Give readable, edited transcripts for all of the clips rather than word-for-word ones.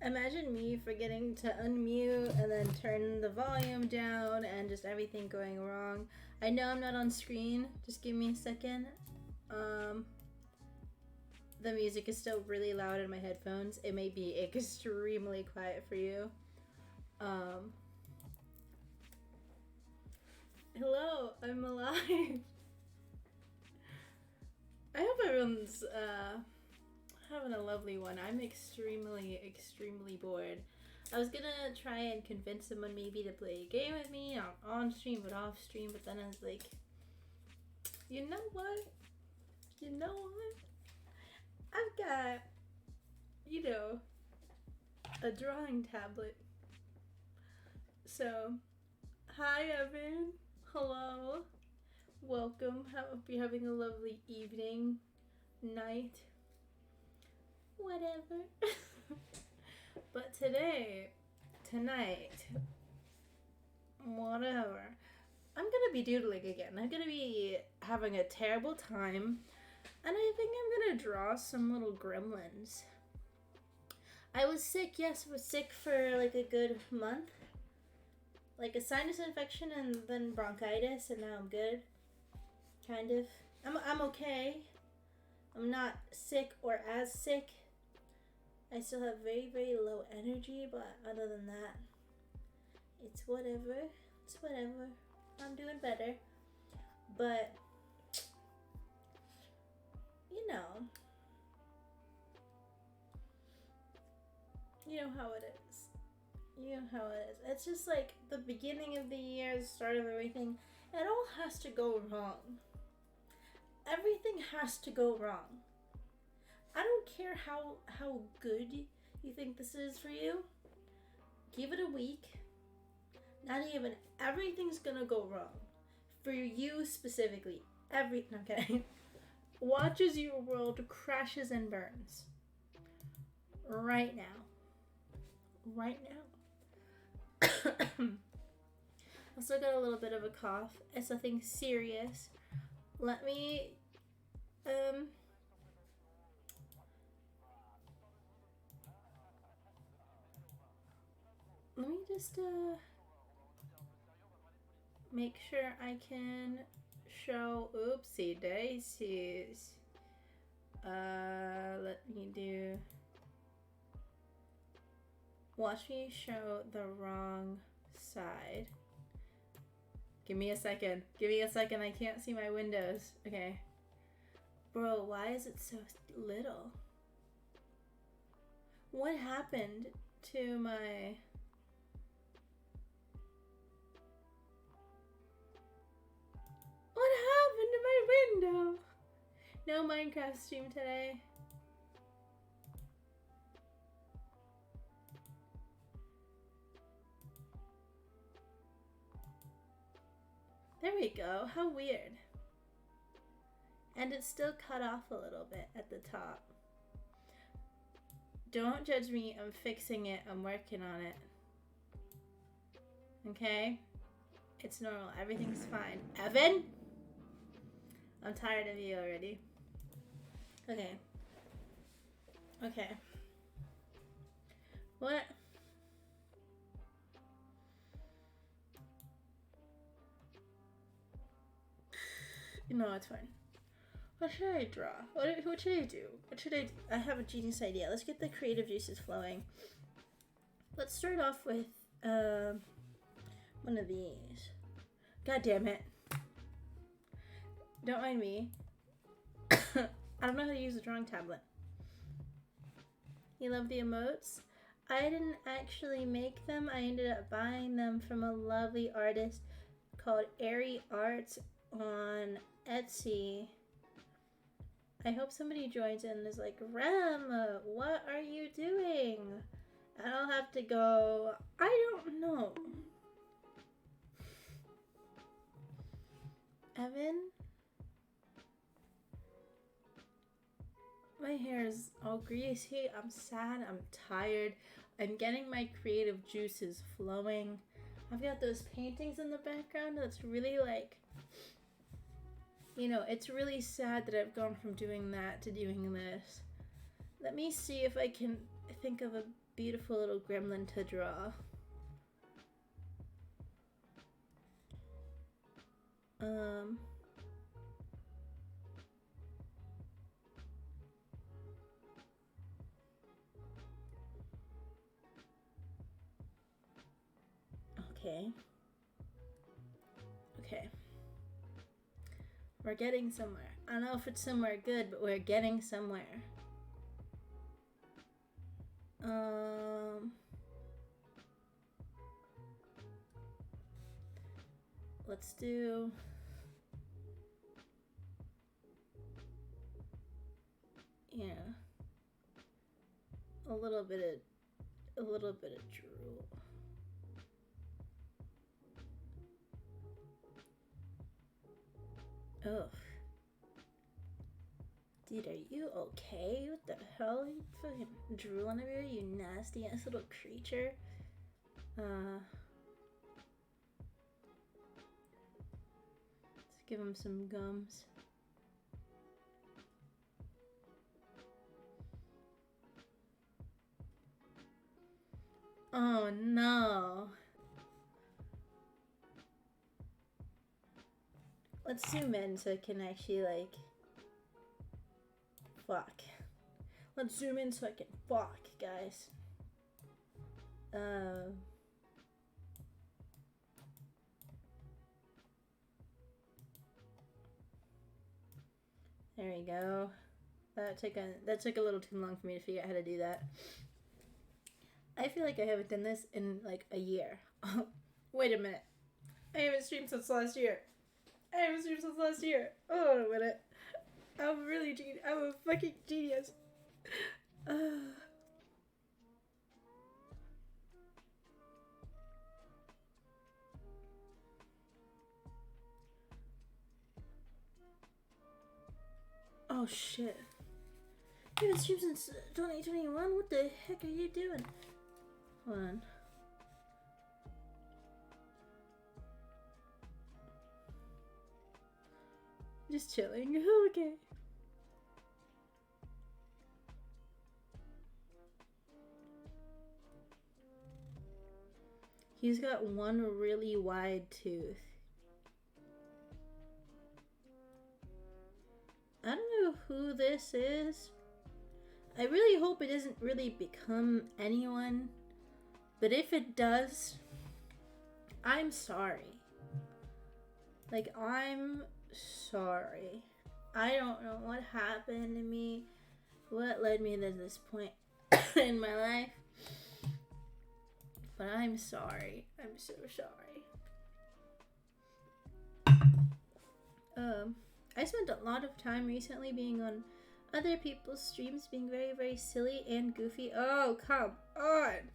Imagine me forgetting to unmute and then turn the volume down and just everything going wrong. I know I'm not on screen. Just give me a second. The music is still really loud in my headphones. It may be extremely quiet for you. Hello, I'm alive. I hope everyone's having a lovely one. I'm extremely bored. I was gonna try and convince someone maybe to play a game with me, not on stream but off stream, but then I was like, you know what? I've got, a drawing tablet. So, hi Evan. Hello. Welcome. Hope you're having a lovely evening, night, whatever. But tonight, whatever, I'm gonna be doodling again. I'm gonna be having a terrible time, and I think I'm gonna draw some little gremlins. I was sick, yes, I was sick for like a good month. Like a sinus infection and then bronchitis, and now I'm good. Kind of. I'm okay. I'm not sick or as sick. I still have very low energy, but other than that, it's whatever. I'm doing better. But, you know how it is. It's just like the beginning of the year, the start of everything. It all has to go wrong. Everything has to go wrong. I don't care how good you think this is for you. Give it a week. Not even. Everything's gonna go wrong. For you specifically. Okay. Watch as your world crashes and burns. Right now. I still got a little bit of a cough. It's nothing serious. Let me just make sure I can show. Oopsie daisies. Let me do. Watch me show the wrong side. Give me a second. I can't see my windows. Okay. Bro, why is it so little? What happened to my... What happened to my window? No Minecraft stream today. There we go. How weird. And it's still cut off a little bit at the top. Don't judge me. I'm fixing it. I'm working on it. Okay? It's normal. Everything's fine. Evan? I'm tired of you already. Okay. What? No, it's fine. What should I draw? What should I do? I have a genius idea. Let's get the creative juices flowing. Let's start off with one of these. God damn it. Don't mind me. I don't know how to use a drawing tablet. You love the emotes? I didn't actually make them. I ended up buying them from a lovely artist called Airy Arts on Etsy. I hope somebody joins in and is like, Rem, what are you doing? And I'll have to go, I don't know. Evan? My hair is all greasy. I'm sad. I'm tired. I'm getting my creative juices flowing. I've got those paintings in the background that's really like... it's really sad that I've gone from doing that to doing this. Let me see if I can think of a beautiful little gremlin to draw. Okay. Okay. We're getting somewhere. I don't know if it's somewhere good, but we're getting somewhere. Let's do... Yeah. A little bit of drool. Ugh. Dude, are you okay? What the hell? You fucking drooling everywhere, you nasty ass little creature. Let's give him some gums. Oh no. Let's zoom in so I can actually, like... Fuck. Let's zoom in so I can fuck, guys. There we go. That took a little too long for me to figure out how to do that. I feel like I haven't done this in like a year. Wait a minute. I haven't streamed since last year. Oh, a minute. I'm a fucking genius. Oh shit. You haven't streamed since 2021? What the heck are you doing? Hold on. Just chilling. Okay. He's got one really wide tooth. I don't know who this is. I really hope it doesn't really become anyone. But if it does, I'm sorry. Like, I'm sorry. I don't know what happened to me. What led me to this point in my life. But I'm sorry. I'm so sorry. I spent a lot of time recently being on other people's streams, being very, very silly and goofy. Oh, come on!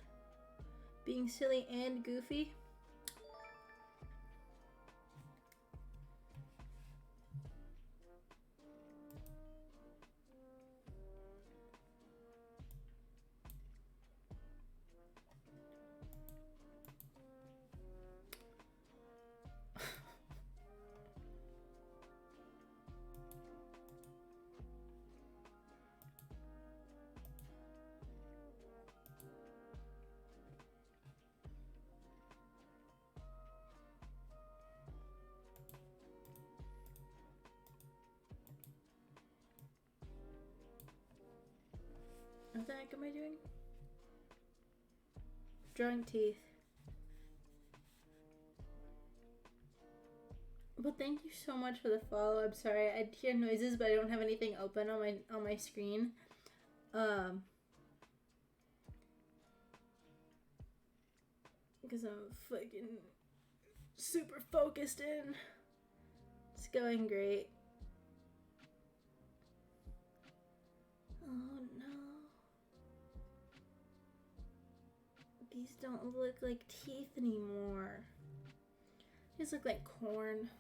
Being silly and goofy. What the heck am I doing? Drawing teeth. But thank you so much for the follow. I'm sorry, I hear noises, but I don't have anything open on my screen. Because I'm fucking super focused in. It's going great. Oh no. These don't look like teeth anymore. These look like corn.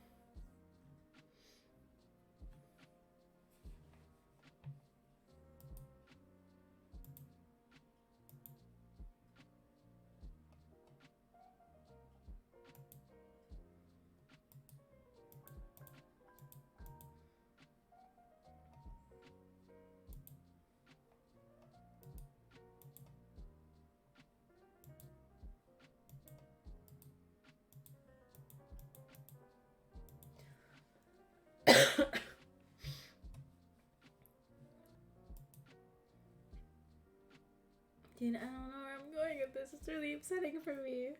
Dude, I don't know where I'm going with this. It's really upsetting for me.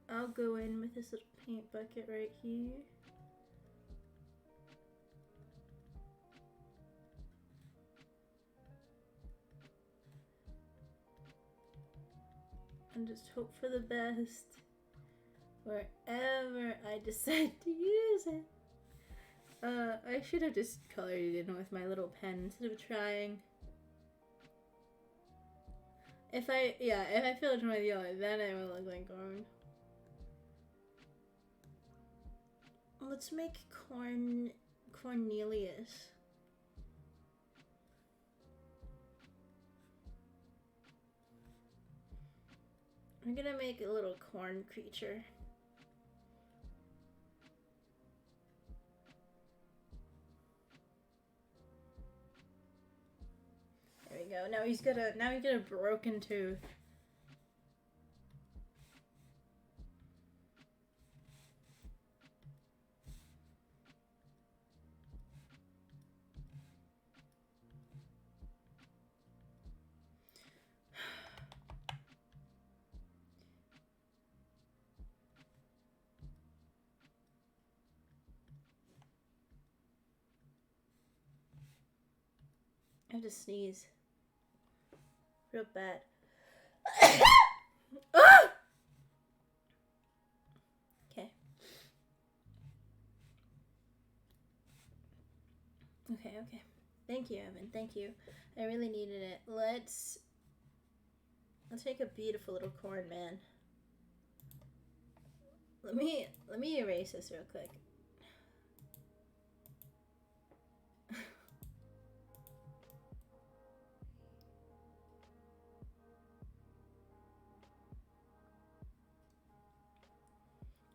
I'll go in with this little paint bucket right here. And just hope for the best wherever I decide to use it. I should have just colored it in with my little pen instead of trying. If I fill it with yellow, then it will look like corn. Let's make Cornelius. I'm gonna make a little corn creature. There we go. Now he's got a broken tooth. I have to sneeze. Real bad. Ah! Okay. Okay. Thank you, Evan. Thank you. I really needed it. Let's make a beautiful little corn man. Let me erase this real quick.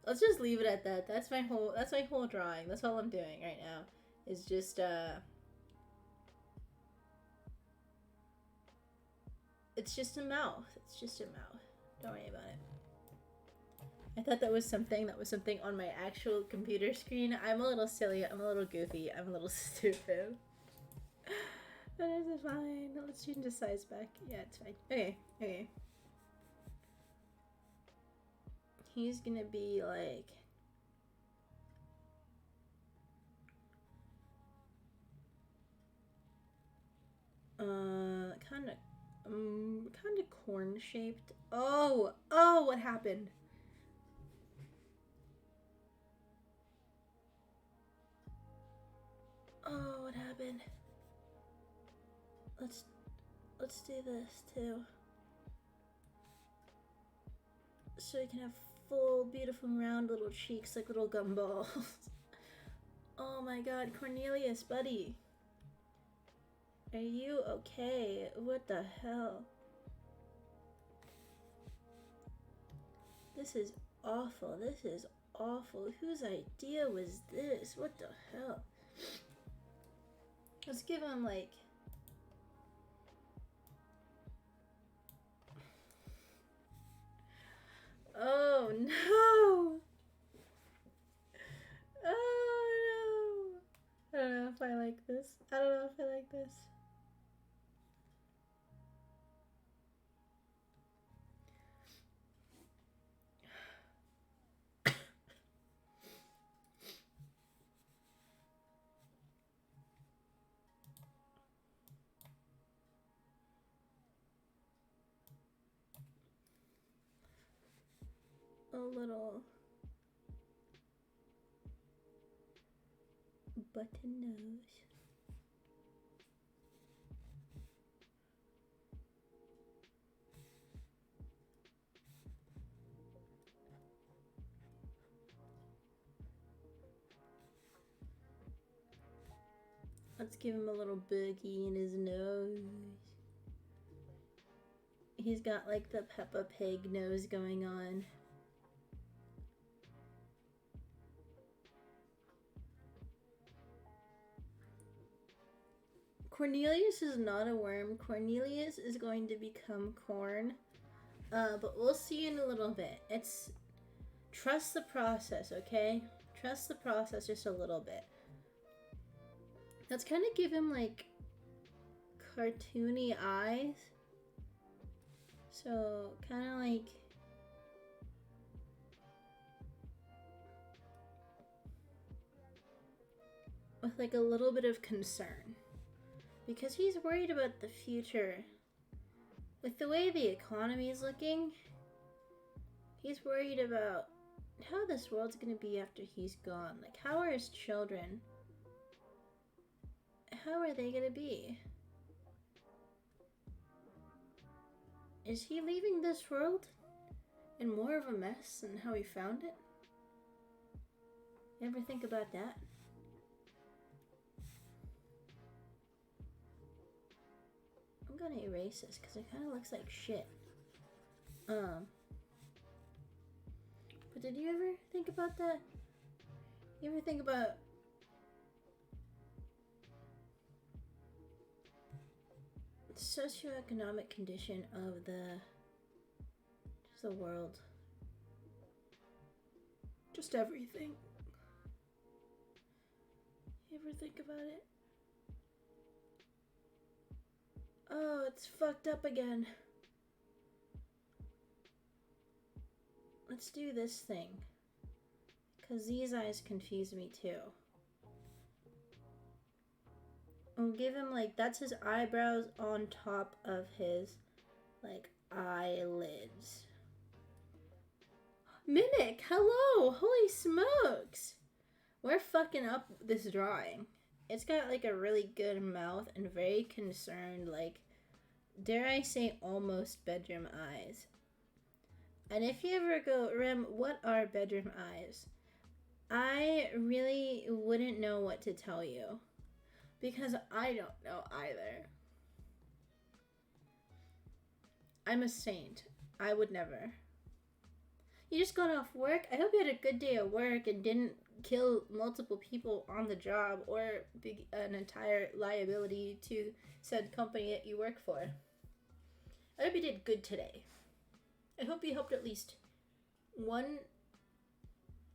Let's just leave it at that. That's my whole drawing. That's all I'm doing right now. Is just it's just a mouth. It's just a mouth. Don't worry about it. I thought that was something on my actual computer screen. I'm a little silly. I'm a little goofy. I'm a little stupid. But it's fine. Let's change the size back. Yeah, it's fine. Okay. He's gonna be like kind of corn shaped. Oh, what happened? Oh, what happened? Let's do this too. So you can have full, beautiful, round little cheeks like little gumballs. Oh my god, Cornelius, buddy. Are you okay? What the hell? This is awful. Whose idea was this? What the hell? Let's give him like... Oh no! Oh no! I don't know if I like this. A little button nose. Let's give him a little boogie in his nose. He's got like the Peppa Pig nose going on. Cornelius is not a worm. Cornelius is going to become corn. But we'll see in a little bit. Trust the process, okay? Trust the process just a little bit. Let's kind of give him like cartoony eyes. So kind of like with like a little bit of concern. Because he's worried about the future. With the way the economy is looking, he's worried about how this world's gonna be after he's gone. Like, how are his children? How are they gonna be? Is he leaving this world in more of a mess than how he found it? You ever think about that? I'm gonna erase this because it kind of looks like shit. But did you ever think about that? You ever think about the socioeconomic condition of the world? Just everything. You ever think about it? Oh, it's fucked up again. Let's do this thing. Because these eyes confuse me too. I'll give him like, that's his eyebrows on top of his like eyelids. Mimic, hello! Holy smokes! We're fucking up this drawing. It's got like a really good mouth and very concerned, like, dare I say, almost bedroom eyes. And if you ever go, Rem, what are bedroom eyes? I really wouldn't know what to tell you. Because I don't know either. I'm a saint. I would never. You just got off work? I hope you had a good day at work and didn't kill multiple people on the job or be an entire liability to said company that you work for. I hope you did good today. I hope you helped at least one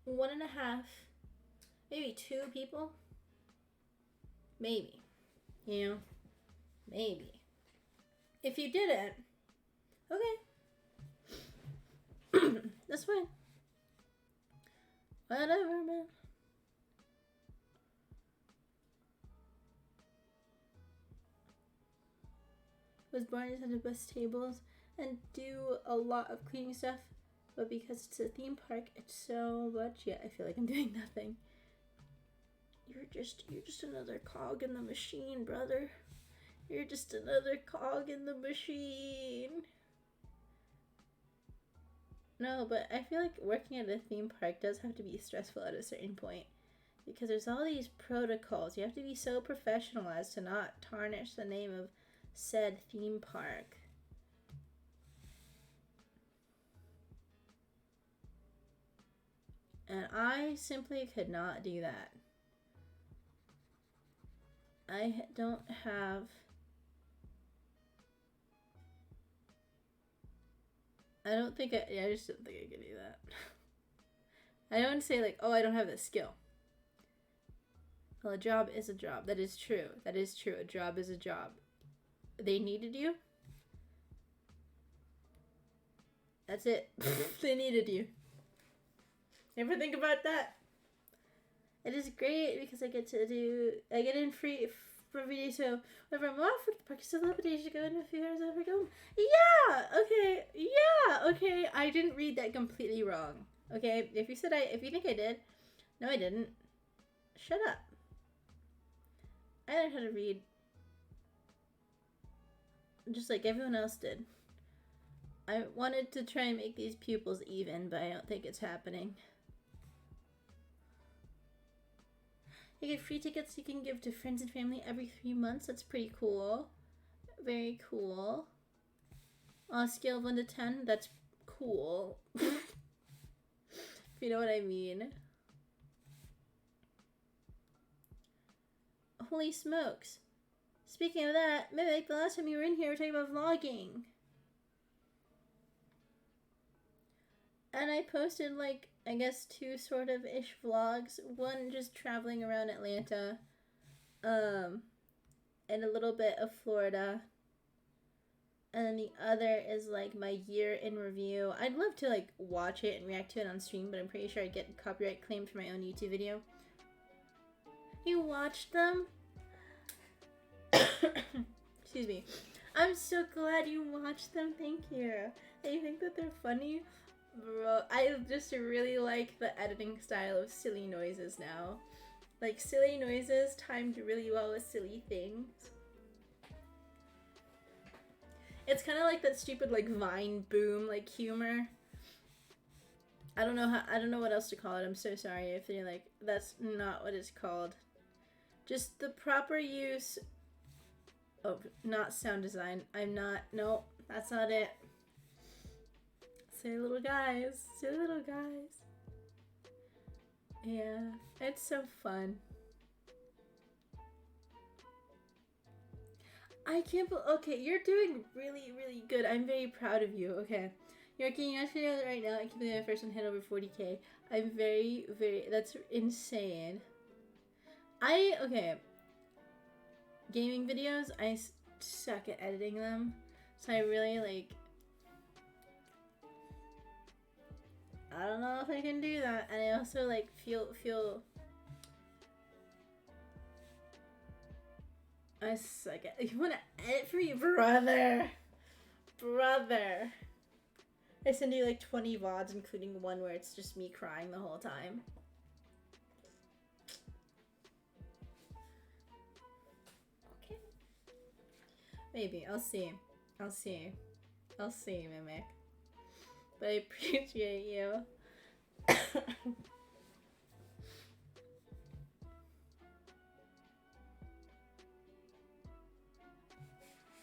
and a half, maybe 2 people. Maybe. You know? Maybe. If you didn't, okay. That's fine. Whatever, man. Was born to the best tables and do a lot of cleaning stuff, but because it's a theme park, it's so much. Yeah, I feel like I'm doing nothing. You're just another cog in the machine, brother. You're just another cog in the machine. No, but I feel like working at a theme park does have to be stressful at a certain point. Because there's all these protocols. You have to be so professional as to not tarnish the name of said theme park. And I simply could not do that. I don't have... I just don't think I could do that. I don't say like, oh, I don't have the skill. Well, a job is a job. That is true. That is true. A job is a job. They needed you. That's it. They needed you. Never think about that. It is great because I get in free for every day. So whenever I'm off with the park, still have a day to go in a few hours after go. Yeah. Okay. Yeah. Okay. I didn't read that completely wrong. Okay. If you think I did, no, I didn't. Shut up. I learned how to read just like everyone else did. I wanted to try and make these pupils even, but I don't think it's happening. You get free tickets you can give to friends and family every 3 months. That's pretty cool. Very cool. On a scale of 1 to 10, that's cool. If you know what I mean. Holy smokes. Speaking of that, Mimic, the last time you were in here, we were talking about vlogging. And I posted, like, I guess 2 sort of ish vlogs. One just traveling around Atlanta, and a little bit of Florida. And then the other is, like, my year in review. I'd love to, like, watch it and react to it on stream, but I'm pretty sure I'd get copyright claimed for my own YouTube video. You watched them? Excuse me. I'm so glad you watched them. Thank you. And you think that they're funny? Bro, I just really like the editing style of silly noises now. Like, silly noises timed really well with silly things. It's kind of like that stupid, like, Vine boom, like, humor. I don't know what else to call it. I'm so sorry if you're like, that's not what it's called. Just the proper use of, not sound design. No, that's not it. Silly little guys. Silly little guys. Yeah, it's so fun. I can't believe, okay, you're doing really, really good. I'm very proud of you, okay. You're getting your video right now. I can't believe my first one hit over 40K. I'm very, that's insane. Okay. Gaming videos, I suck at editing them. So I really, like, I don't know if I can do that. And I also, like, feel I suck at, you wanna edit for me, brother? I send you like 20 VODs, including one where it's just me crying the whole time. Okay. Maybe, I'll see, Mimic. But I appreciate you.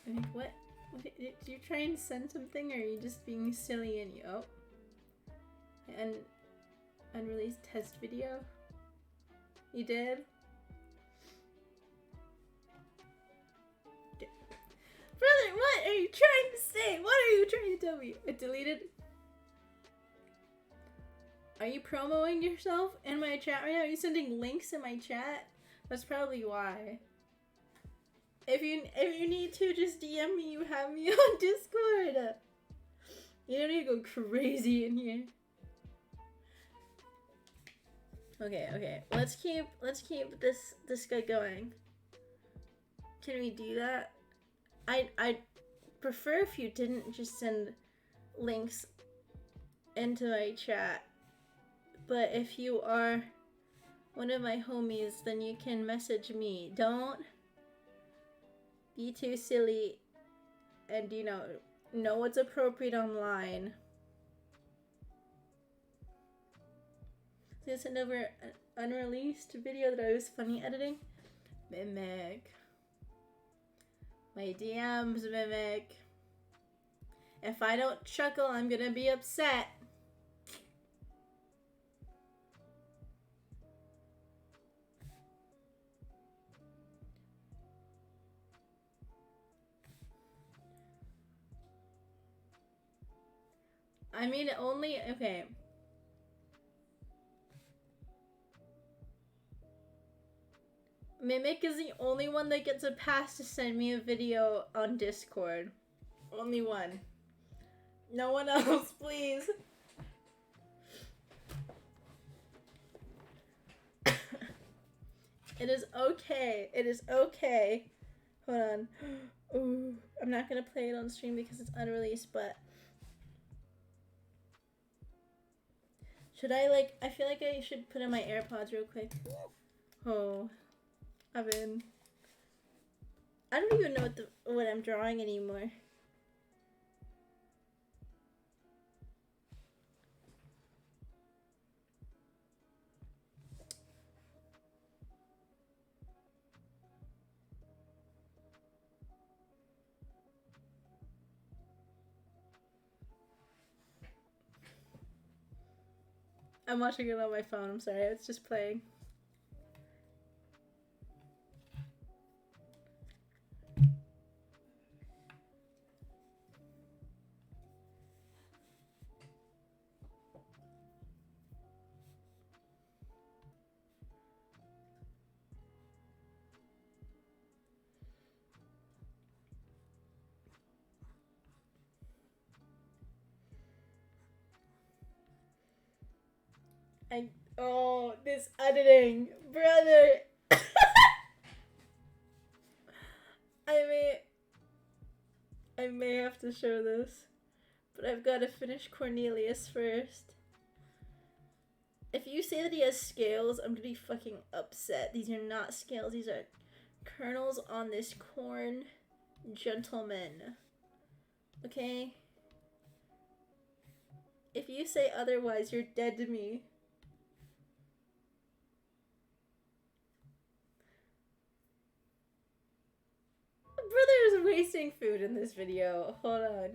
Mimic, what? Did you try and send something, or are you just being silly and you... Oh. And unreleased test video? You did? Brother, what are you trying to say? What are you trying to tell me? It deleted? Are you promoting yourself in my chat right now? Are you sending links in my chat? That's probably why. If you need to, just DM me. You have me on Discord. You don't need to go crazy in here. Okay. Let's keep this guy going. Can we do that? I'd prefer if you didn't just send links into my chat. But if you are one of my homies, then you can message me. Don't be too silly and, you know what's appropriate online. So I send over an unreleased video that I was funny editing. Mimic. My DMs, Mimic. If I don't chuckle, I'm gonna be upset. I mean, okay. Mimic is the only one that gets a pass to send me a video on Discord. Only one. No one else, please. It is okay. It is okay. Hold on. Ooh, I'm not gonna play it on stream because it's unreleased, but should I feel like I should put in my AirPods real quick. Oh, Evan. I don't even know what I'm drawing anymore. I'm watching it on my phone. I'm sorry. It's just playing. Oh, this editing, brother. I may have to show this, but I've got to finish Cornelius first. If you say that he has scales, I'm gonna be fucking upset. These are not scales, these are kernels on this corn, gentleman. Okay? If you say otherwise, you're dead to me. Brother is wasting food in this video. Hold on.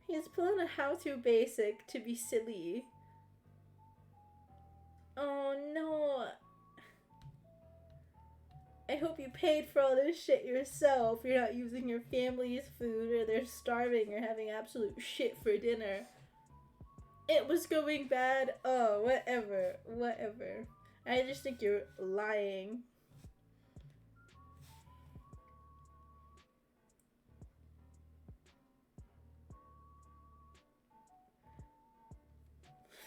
He's pulling a how-to basic to be silly. Oh no. I hope you paid for all this shit yourself. You're not using your family's food, or they're starving or having absolute shit for dinner. It was going bad. Oh, whatever. Whatever. I just think you're lying.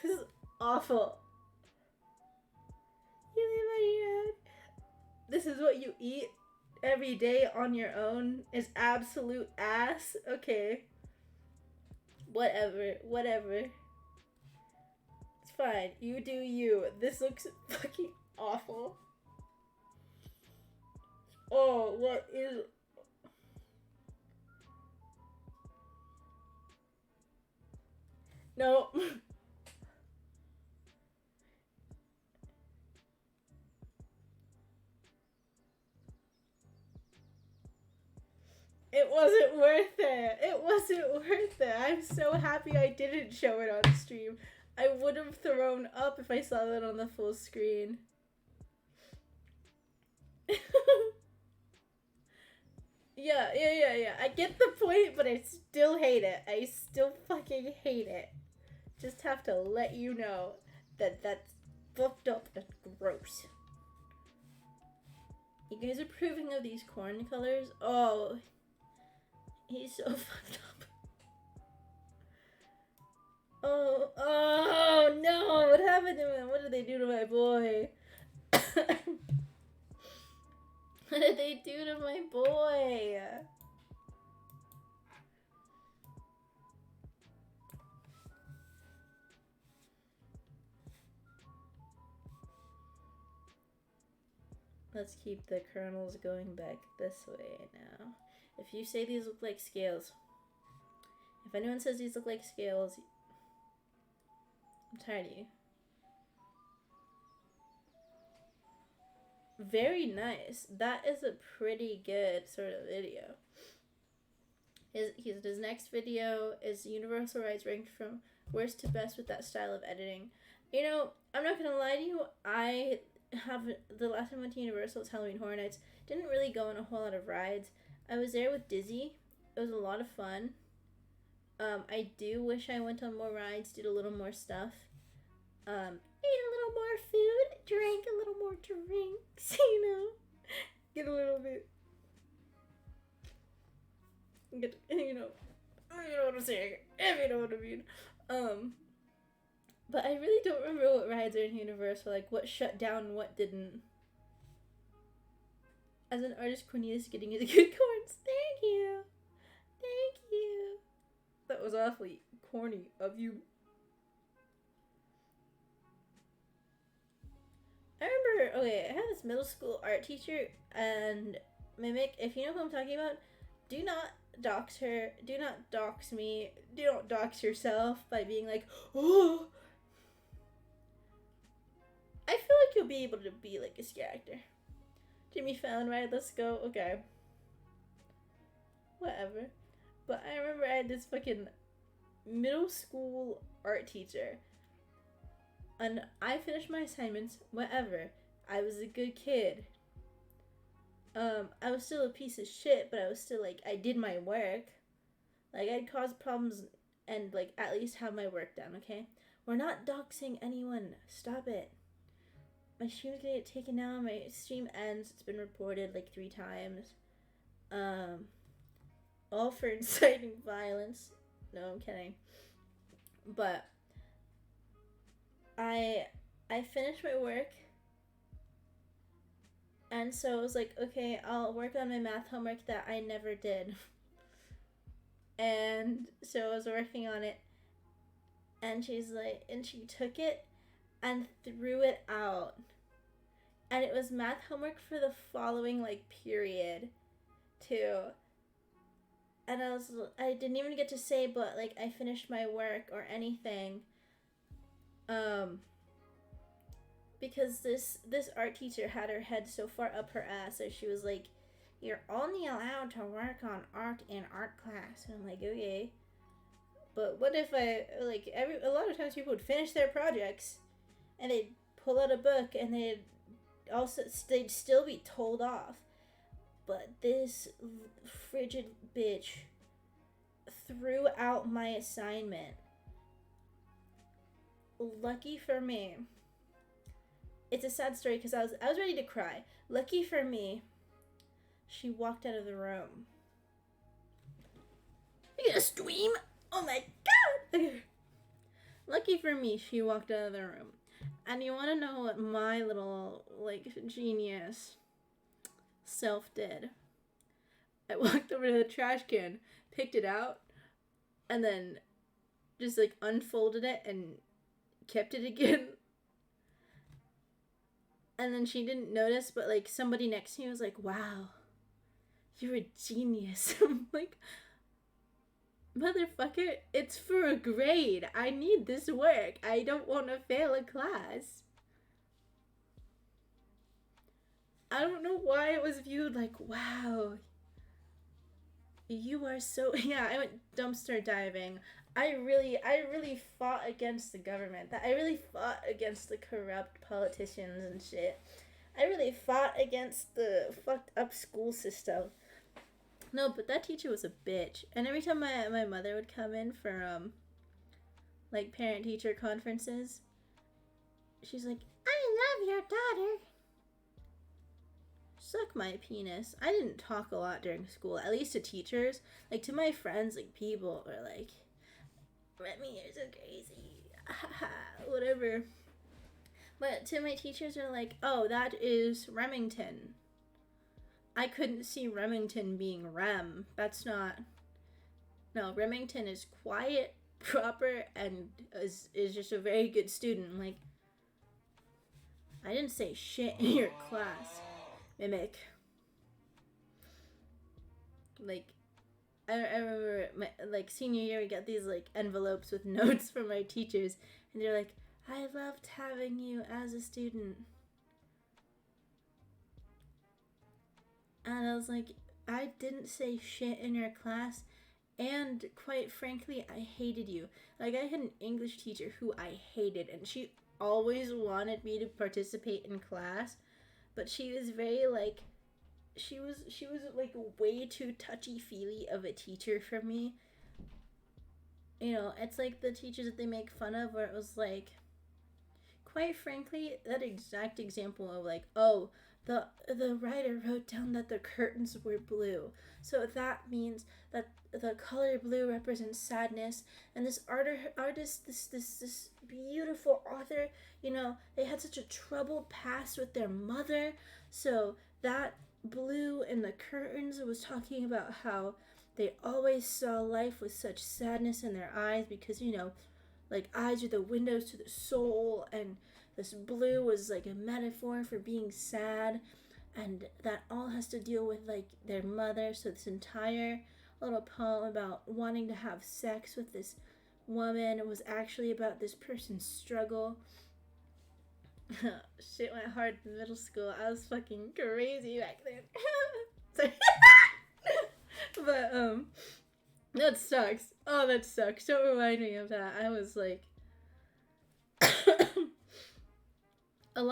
This is awful. You live on your own. This is what you eat every day on your own is absolute ass. Okay. Whatever. Whatever. It's fine. You do you. This looks fucking awful. Oh, what is... No. It wasn't worth it. It wasn't worth it. I'm so happy I didn't show it on stream. I would have thrown up if I saw that on the full screen. Yeah. I get the point, but I still hate it. I still fucking hate it. Just have to let you know that that's fucked up. That's gross. You guys are approving of these corn colors? Oh, he's so fucked up. Oh no, what happened to him? What did they do to my boy? What did they do to my boy? Let's keep the kernels going back this way now. If you say these look like scales, if anyone says these look like scales, I'm tired of you. Very nice. That is a pretty good sort of video. His next video is Universal Rides ranked from worst to best with that style of editing. You know, I'm not gonna lie to you, the last time I went to Universal was Halloween Horror Nights. Didn't really go on a whole lot of rides. I was there with Dizzy. It was a lot of fun. I do wish I went on more rides, did a little more stuff. Ate a little more food, drank a little more drinks, you know. Get a little bit. You know what I'm saying. If you know what I mean. But I really don't remember what rides are in Universal, like what shut down and what didn't. As an artist, Cornelius getting into good corns. Thank you. Thank you. That was awfully corny of you. I remember, okay, I had this middle school art teacher, and Mimic, if you know who I'm talking about, do not dox her. Do not dox me. Do not dox yourself by being like, oh. I feel like you'll be able to be like his character. Jimmy Fallon, right? Let's go. Okay. Whatever. But I remember I had this fucking middle school art teacher. And I finished my assignments, whatever. I was a good kid. I was still a piece of shit, but I was still like, I did my work. Like, I'd cause problems and like at least have my work done, okay? We're not doxing anyone. Stop it. My stream's gonna get taken down. My stream ends. It's been reported like 3 times. All for inciting violence. No, I'm kidding. But I I finished my work, and so I was like, okay, I'll work on my math homework that I never did. And so I was working on it, and she took it and threw it out. And it was math homework for the following, like, period, too. And I didn't even get to say, but, like, I finished my work or anything. Because this art teacher had her head so far up her ass, so she was like, you're only allowed to work on art in art class. And I'm like, okay. But what if a lot of times people would finish their projects and they'd pull out a book and they'd still be told off. But this frigid bitch threw out my assignment. Lucky for me. It's a sad story because I was ready to cry. Lucky for me, she walked out of the room. You gonna stream? Oh my god! Lucky for me, she walked out of the room. And you want to know what my little, like, genius self did? I walked over to the trash can, picked it out, and then just, like, unfolded it and kept it again. And then she didn't notice, but, like, somebody next to me was like, wow, you're a genius. I'm like, motherfucker, it's for a grade. I need this work. I don't want to fail a class. I don't know why it was viewed like, wow, you are so... Yeah, I went dumpster diving. I really fought against the government. I really fought against the corrupt politicians and shit. I really fought against the fucked up school system. No, but that teacher was a bitch. And every time my mother would come in for, like, parent-teacher conferences, she's like, I love your daughter. Suck my penis. I didn't talk a lot during school, at least to teachers. Like, to my friends, like, people were like, Remy, you're so crazy. Whatever. But to my teachers, they're like, oh, that is Remington. I couldn't see Remington being Rem. That's not... No, Remington is quiet, proper, and is just a very good student. Like, I didn't say shit in your class, Mimic. Like, I remember, senior year, we got these, like, envelopes with notes from our teachers, and they're like, I loved having you as a student. And I was like, I didn't say shit in your class, and quite frankly, I hated you. Like, I had an English teacher who I hated, and she always wanted me to participate in class, but she was very, like, she was like way too touchy-feely of a teacher for me. You know, it's like the teachers that they make fun of, where it was like, quite frankly, that exact example of like, oh, the writer wrote down that the curtains were blue, so that means that the color blue represents sadness, and this artist, this beautiful author, you know, they had such a troubled past with their mother, so that blue in the curtains was talking about how they always saw life with such sadness in their eyes, because, you know, like, eyes are the windows to the soul, and this blue was like a metaphor for being sad, and that all has to deal with, like, their mother. So this entire little poem about wanting to have sex with this woman was actually about this person's struggle. Shit went hard in middle school. I was fucking crazy back then. But that sucks. Oh, that sucks. Don't remind me of that. I was like a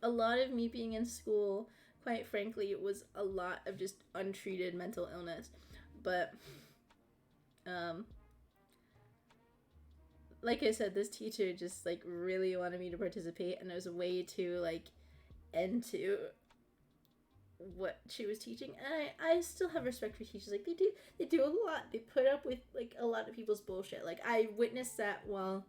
lot of me being in school, quite frankly, it was a lot of just untreated mental illness. But like I said, this teacher just, like, really wanted me to participate, and I was way too, like, into what she was teaching. And I still have respect for teachers. Like, they do a lot. They put up with, like, a lot of people's bullshit. Like, I witnessed that while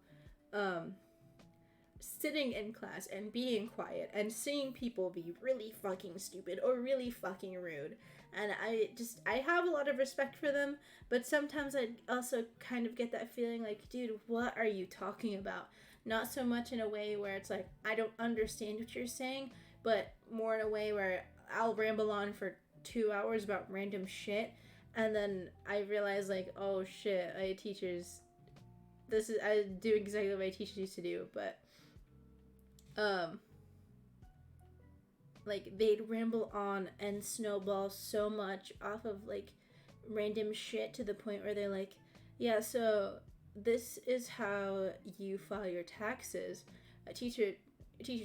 sitting in class and being quiet and seeing people be really fucking stupid or really fucking rude. And I have a lot of respect for them, but sometimes I also kind of get that feeling like, dude, what are you talking about? Not so much in a way where it's like, I don't understand what you're saying, but more in a way where I'll ramble on for 2 hours about random shit, and then I realize, like, oh shit, I do exactly what my teachers used to do, but like, they'd ramble on and snowball so much off of like random shit to the point where they're like, yeah, so this is how you file your taxes. Teachers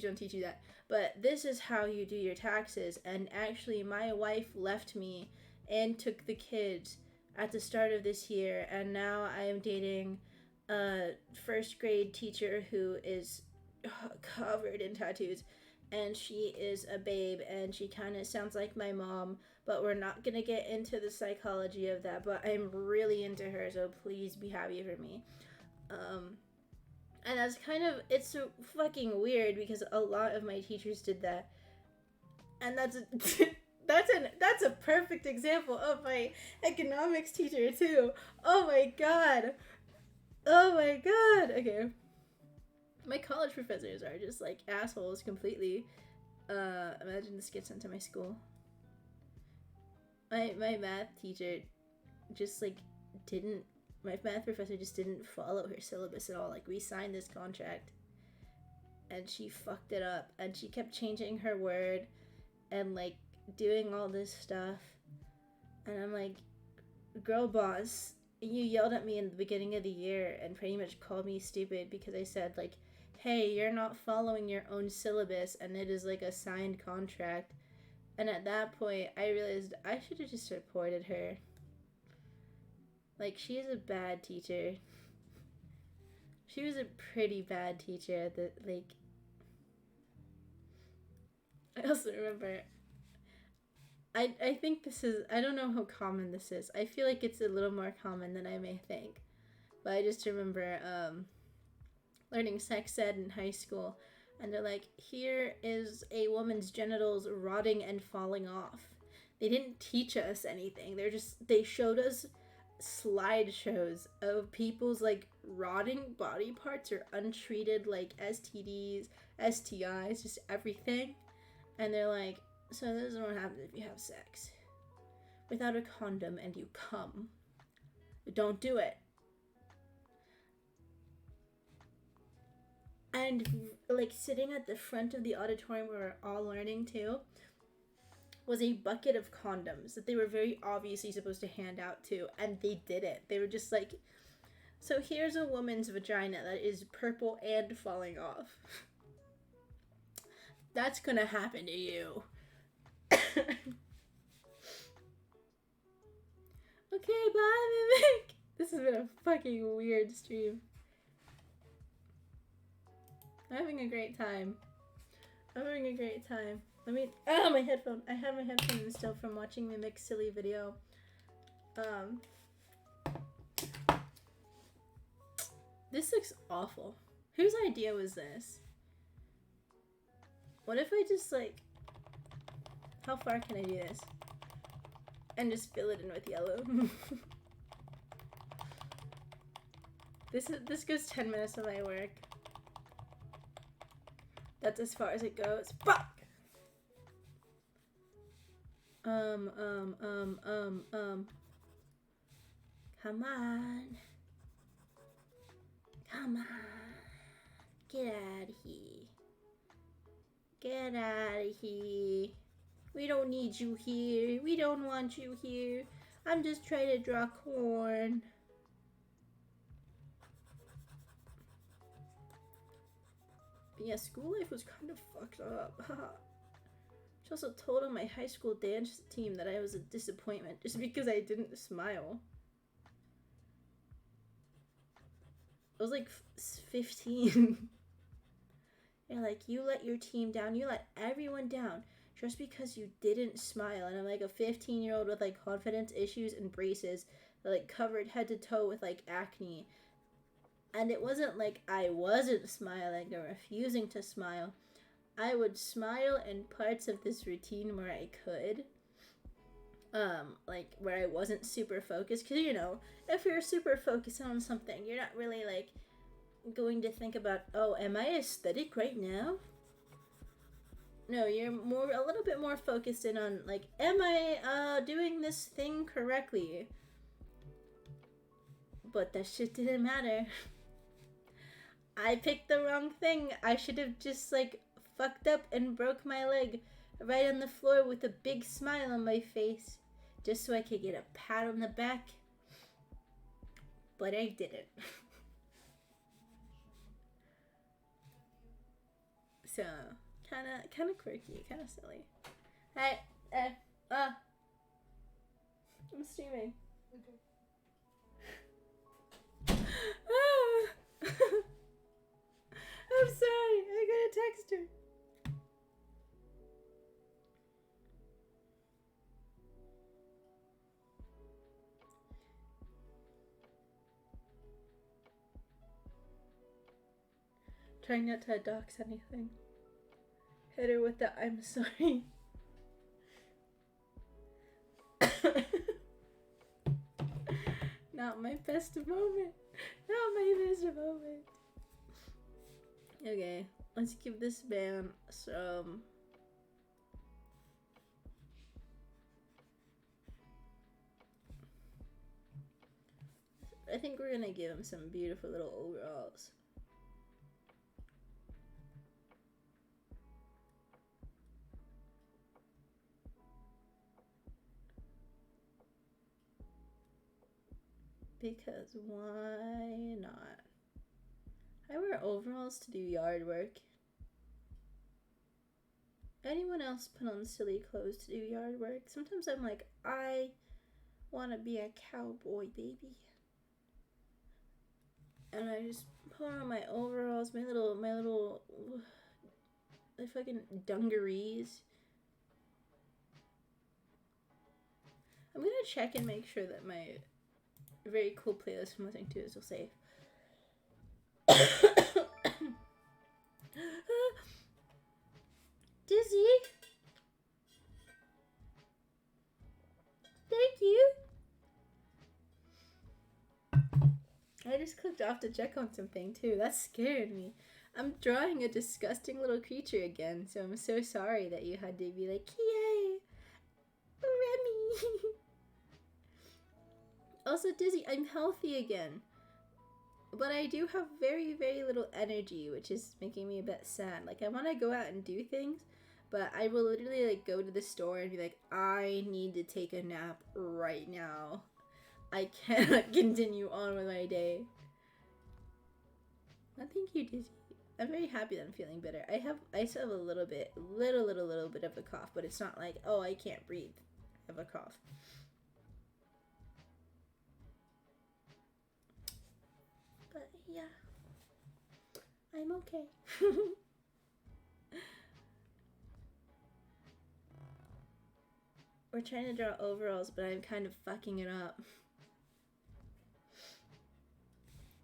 don't teach you that, but this is how you do your taxes. And actually, my wife left me and took the kids at the start of this year, and now I am dating a first grade teacher who is covered in tattoos, and she is a babe, and she kind of sounds like my mom, but we're not gonna get into the psychology of that, but I'm really into her, so please be happy for me. And that's kind of, it's so fucking weird because a lot of my teachers did that, and that's a perfect example of my economics teacher too. Oh my god. Okay. My college professors are just like assholes completely. Imagine this gets into my school. My math teacher just like didn't my math professor just didn't follow her syllabus at all. Like, we signed this contract and she fucked it up, and she kept changing her word and like doing all this stuff, and I'm like, girl boss, you yelled at me in the beginning of the year and pretty much called me stupid because I said, like, hey, you're not following your own syllabus and it is like a signed contract. And at that point I realized I should have just reported her. Like, she is a bad teacher. She was a pretty bad teacher that, like, I also remember, I think this is, I don't know how common this is. I feel like it's a little more common than I may think. But I just remember learning sex ed in high school, and they're like, here is a woman's genitals rotting and falling off. They didn't teach us anything. They showed us slideshows of people's like rotting body parts or untreated like STDs, STIs, just everything. And they're like, so this is what happens if you have sex without a condom and you come. Don't do it. And like sitting at the front of the auditorium where we're all learning too was a bucket of condoms that they were very obviously supposed to hand out to, and they didn't. They were just like, so here's a woman's vagina that is purple and falling off. That's gonna happen to you. Okay, bye, Mimic. This has been a fucking weird stream. I'm having a great time. My headphone. I have my headphone in still from watching Mimic's silly video. This looks awful. Whose idea was this? What if I just like, how far can I do this? And just fill it in with yellow. This goes 10 minutes of my work. That's as far as it goes. Fuck! Come on. Come on. Get out of here. Get out of here. We don't need you here. We don't want you here. I'm just trying to draw corn. But yeah, school life was kind of fucked up. She also told on my high school dance team that I was a disappointment just because I didn't smile. I was like 15. You're like, you let your team down. You let everyone down just because you didn't smile. And I'm like a 15-year-old with like confidence issues and braces that like covered head to toe with like acne. And it wasn't like I wasn't smiling or refusing to smile. I would smile in parts of this routine where I could. Like where I wasn't super focused. Because, you know, if you're super focused on something, you're not really like going to think about, oh, am I aesthetic right now? No, you're more a little bit more focused in on like, am I doing this thing correctly? But that shit didn't matter. I picked the wrong thing. I should have just like fucked up and broke my leg right on the floor with a big smile on my face just so I could get a pat on the back. But I didn't. So, kind of quirky, kind of silly. Hey, I'm streaming. Okay. I'm sorry. I got a text her. Trying not to dox anything. Hit her with the I'm sorry. Not my best moment. Not my best moment. Okay, let's give this man some. I think we're gonna give him some beautiful little overalls. Because why not? I wear overalls to do yard work. Anyone else put on silly clothes to do yard work? Sometimes I'm like, I want to be a cowboy, baby. And I just put on my overalls, my little fucking dungarees. I'm gonna check and make sure that my very cool playlist I'm listening to is still safe. Dizzy? Thank you. I just clicked off to check on something too. That scared me. I'm drawing a disgusting little creature again, so I'm so sorry that you had to be like, yay, Remy. Also, Dizzy, I'm healthy again. But I do have very, very little energy, which is making me a bit sad. Like, I want to go out and do things, but I will literally, like, go to the store and be like, I need to take a nap right now. I cannot continue on with my day. Well, thank you, Dizzy. I'm very happy that I'm feeling better. I still have a little bit of a cough, but it's not like, oh, I can't breathe. I have a cough. But yeah, I'm okay. We're trying to draw overalls, but I'm kind of fucking it up.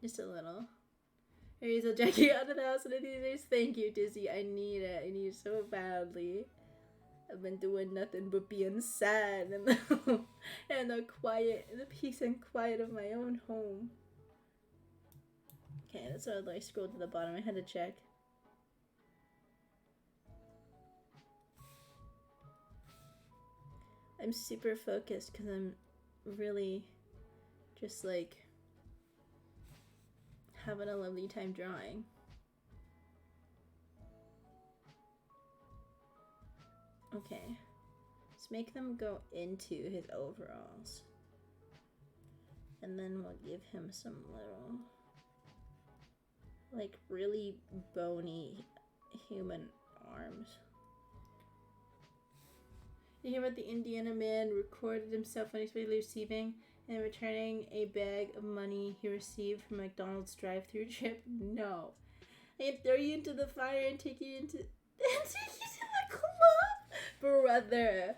Just a little. Here's a Jackie out of the house and I need this. Thank you, Dizzy. I need it. I need it so badly. I've been doing nothing but being sad and the quiet, the peace and quiet of my own home. Okay, that's how I scrolled to the bottom. I had to check. I'm super focused because I'm really just like having a lovely time drawing. Okay, let's make them go into his overalls. And then we'll give him some little, like, really bony human arms. You hear about the Indiana man recorded himself unexpectedly receiving and returning a bag of money he received from McDonald's drive-thru trip? No. I can throw you into the fire and take you into the club? Brother.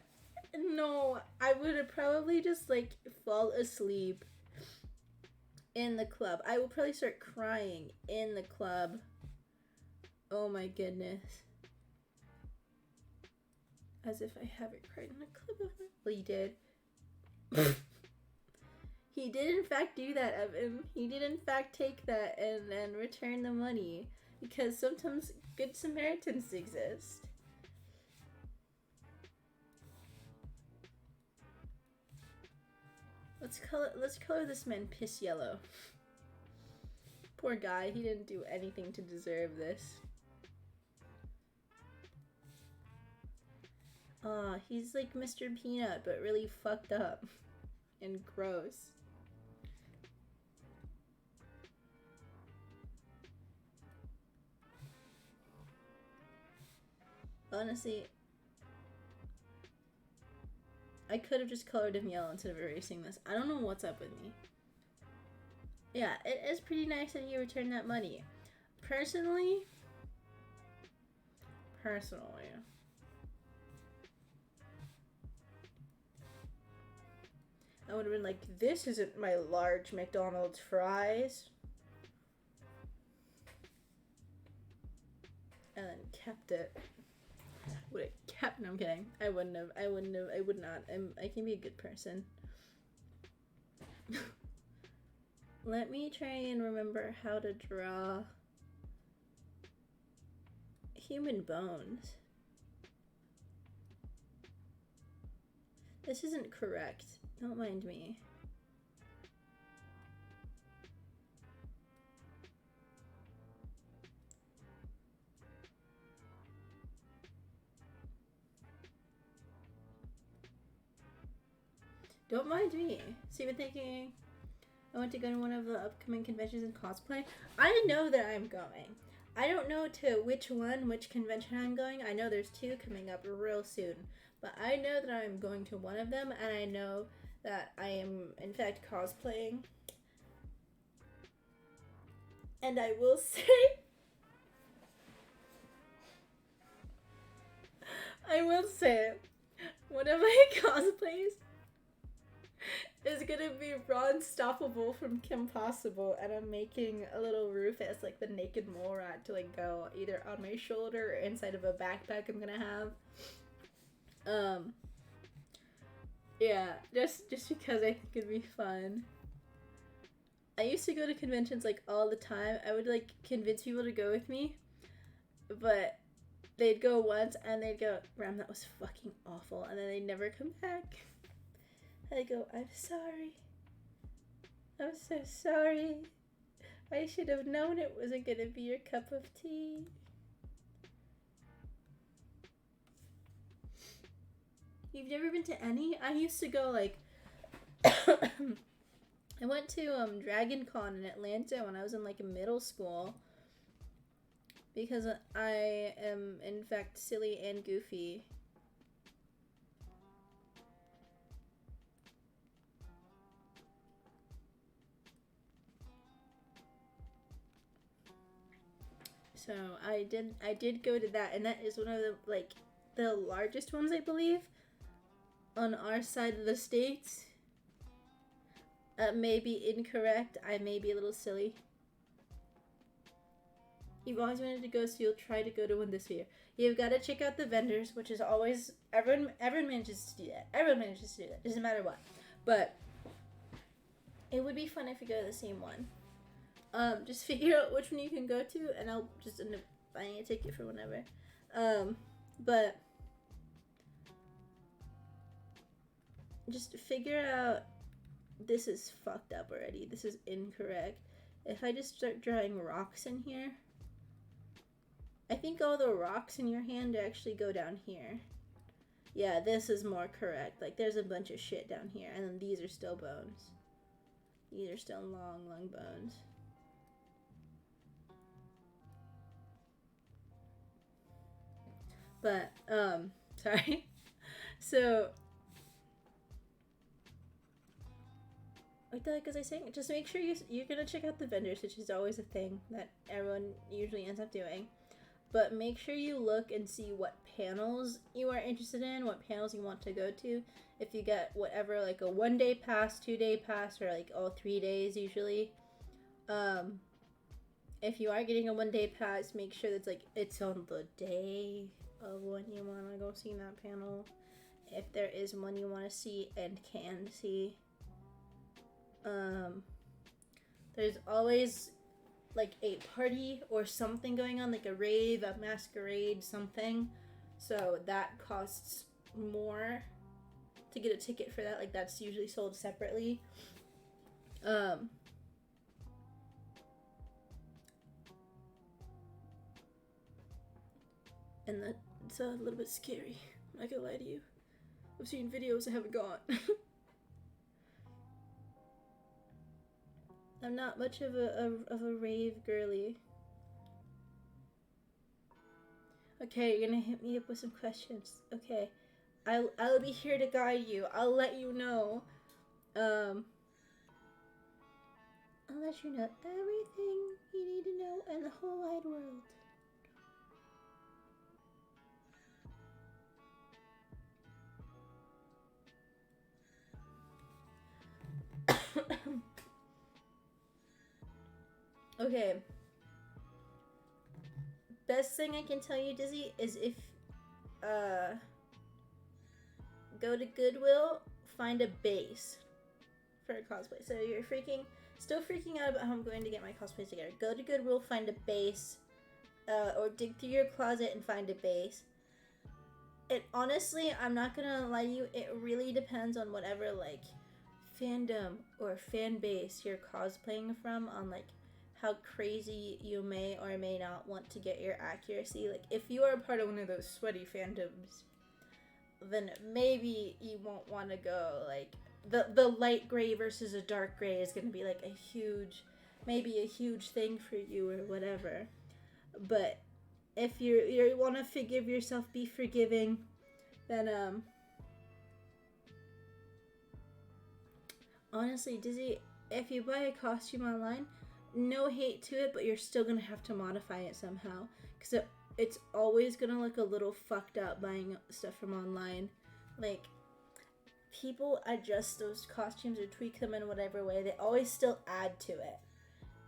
No, I would have probably just, like, fall asleep in the club. I will probably start crying in the club. Oh my goodness. As if I haven't cried in a club. Well, you did. He did in fact do that, Evan. He did in fact take that and return the money. Because sometimes good Samaritans exist. Let's color this man piss yellow. Poor guy, he didn't do anything to deserve this. He's like Mr. Peanut, but really fucked up and gross. Honestly, I could have just colored him yellow instead of erasing this. I don't know what's up with me. Yeah, it is pretty nice that you returned that money. Personally, I would have been like, this isn't my large McDonald's fries. And then kept it. Would have kept, no, I'm kidding. I would not. I can be a good person. Let me try and remember how to draw human bones. This isn't correct. Don't mind me. Don't mind me. So you've been thinking, I want to go to one of the upcoming conventions in cosplay. I know that I'm going. I don't know to which convention I'm going. I know there's 2 coming up real soon. But I know that I'm going to one of them, and I know that I am, in fact, cosplaying. And I will say, one of my cosplays is gonna be Raw Unstoppable from Kim Possible, and I'm making a little Rufus, like the naked mole rat, to like go either on my shoulder or inside of a backpack I'm gonna have. Yeah, just because I think it'd be fun. I used to go to conventions like all the time. I would like convince people to go with me, but they'd go once and they'd go, Ram, that was fucking awful, and then they'd never come back. I'd go, I'm sorry. I'm so sorry. I should have known it wasn't gonna be your cup of tea. You've never been to any? I used to go like I went to Dragon Con in Atlanta when I was in like middle school because I am in fact silly and goofy. So I did go to that, and that is one of the largest ones, I believe, on our side of the states. May be incorrect. I may be a little silly. You've always wanted to go, so you'll try to go to one this year. You've got to check out the vendors, which is always everyone manages to do that. Everyone manages to do that. Doesn't matter what. But it would be fun if you go to the same one. Just figure out which one you can go to, and I'll just end up buying a ticket for whenever. But just figure out, this is fucked up already. This is incorrect. If I just start drawing rocks in here, I think all the rocks in your hand actually go down here. Yeah, this is more correct. Like, there's a bunch of shit down here, and then these are still bones. These are still long, long bones. But, sorry. So, what the heck was I saying? Just make sure you're gonna check out the vendors, which is always a thing that everyone usually ends up doing. But make sure you look and see what panels you are interested in, what panels you want to go to. If you get whatever, like a 1-day pass, 2-day pass, or like all 3 days usually. Um, if you are getting a 1-day pass, make sure that's like it's on the day of when you want to go see that panel. If there is one you want to see and can see. There's always like a party or something going on, like a rave, a masquerade, something. So that costs more to get a ticket for that. Like that's usually sold separately. And that's a little bit scary. I'm not gonna lie to you. I've seen videos I haven't gone. I'm not much of a rave girly. Okay, you're gonna hit me up with some questions. Okay, I'll be here to guide you. I'll let you know. I'll let you know everything you need to know in the whole wide world. Okay. Best thing I can tell you, Dizzy, is if go to Goodwill, find a base for a cosplay. So you're still freaking out about how I'm going to get my cosplays together. Go to Goodwill, find a base, or dig through your closet and find a base. It honestly, I'm not gonna lie to you, it really depends on whatever like fandom or fan base you're cosplaying from, on like how crazy you may or may not want to get your accuracy. Like if you are a part of one of those sweaty fandoms, then maybe you won't want to go like the light gray versus a dark gray is going to be like maybe a huge thing for you or whatever. But if you want to forgive yourself, be forgiving, then honestly, Dizzy, if you buy a costume online, no hate to it, but you're still gonna have to modify it somehow, because it's always gonna look a little fucked up buying stuff from online. Like, people adjust those costumes or tweak them in whatever way, they always still add to it.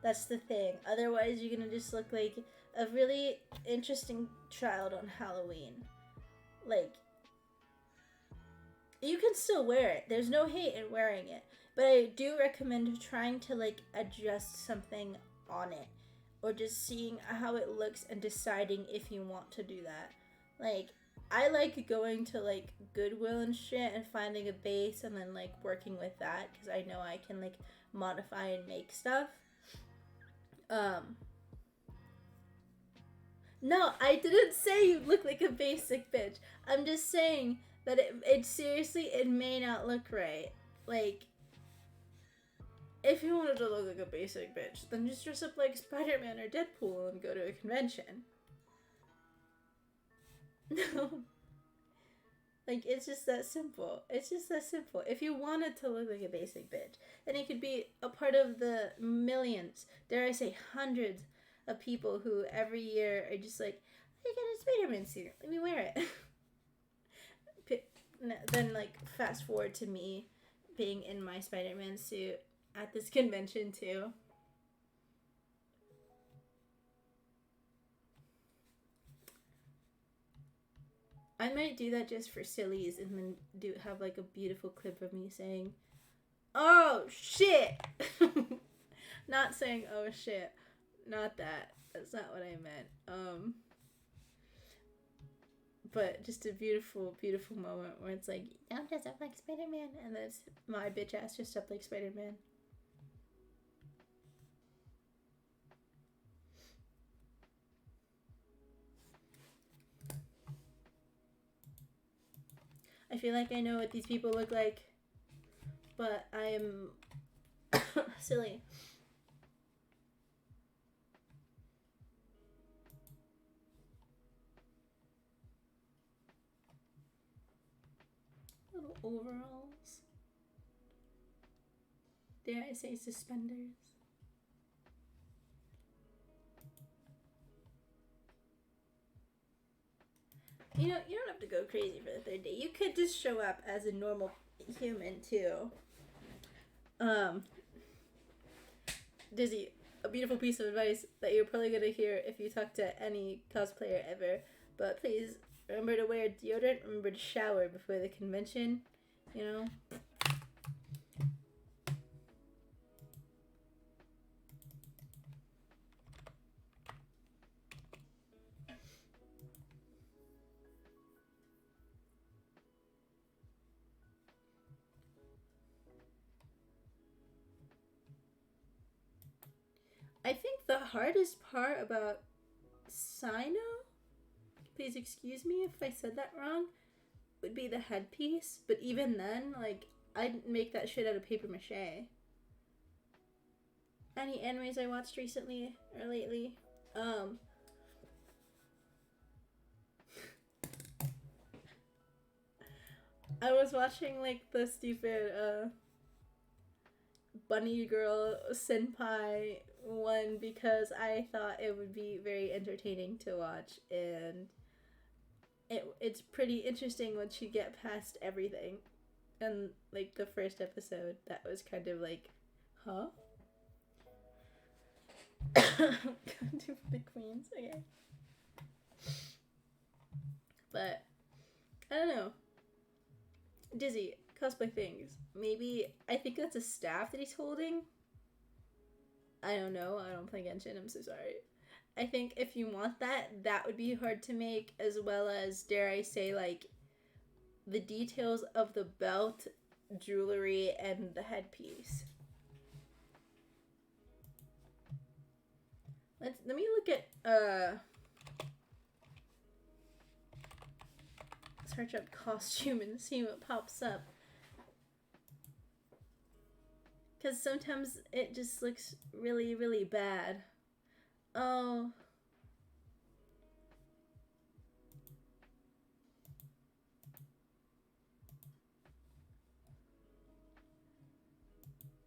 That's the thing. Otherwise, you're gonna just look like a really interesting child on Halloween. Like, you can still wear it. There's no hate in wearing it. But I do recommend trying to like adjust something on it, or just seeing how it looks and deciding if you want to do that. Like, I like going to like Goodwill and shit and finding a base and then like working with that, because I know I can like modify and make stuff. No, I didn't say you look like a basic bitch. I'm just saying that it seriously, it may not look right. Like, if you wanted to look like a basic bitch, then just dress up like Spider-Man or Deadpool and go to a convention. No. Like, it's just that simple. It's just that simple. If you wanted to look like a basic bitch, then you could be a part of the millions, dare I say hundreds, of people who every year are just like, I got a Spider-Man suit, let me wear it. Then, like, fast forward to me being in my Spider-Man suit at this convention too. I might do that just for sillies and then have like a beautiful clip of me saying, "Oh shit!" Not saying "oh shit," not that. That's not what I meant. But just a beautiful, beautiful moment where it's like, I'm dressed up like Spider-Man, and that's my bitch ass dressed up like Spider-Man. I feel like I know what these people look like, but I'm silly. Little overalls. Dare I say suspenders? You know, you don't have to go crazy for the third day. You could just show up as a normal human too. Dizzy, a beautiful piece of advice that you're probably gonna hear if you talk to any cosplayer ever. But please remember to wear deodorant. Remember to shower before the convention. You know. I think the hardest part about Sino, please excuse me if I said that wrong, would be the headpiece. But even then, like, I'd make that shit out of paper mache. Any animes I watched recently or lately? I was watching like the stupid bunny girl senpai one because I thought it would be very entertaining to watch, and it's pretty interesting once you get past everything. And like the first episode, that was kind of like, huh? Do the queens, okay. But I don't know. Dizzy, cosplay things. Maybe I think that's a staff that he's holding. I don't know. I don't play Genshin. I'm so sorry. I think if you want that, that would be hard to make, as well as, dare I say, like the details of the belt, jewelry, and the headpiece. Let me look at search up costume and see what pops up. Because sometimes it just looks really, really bad. Oh.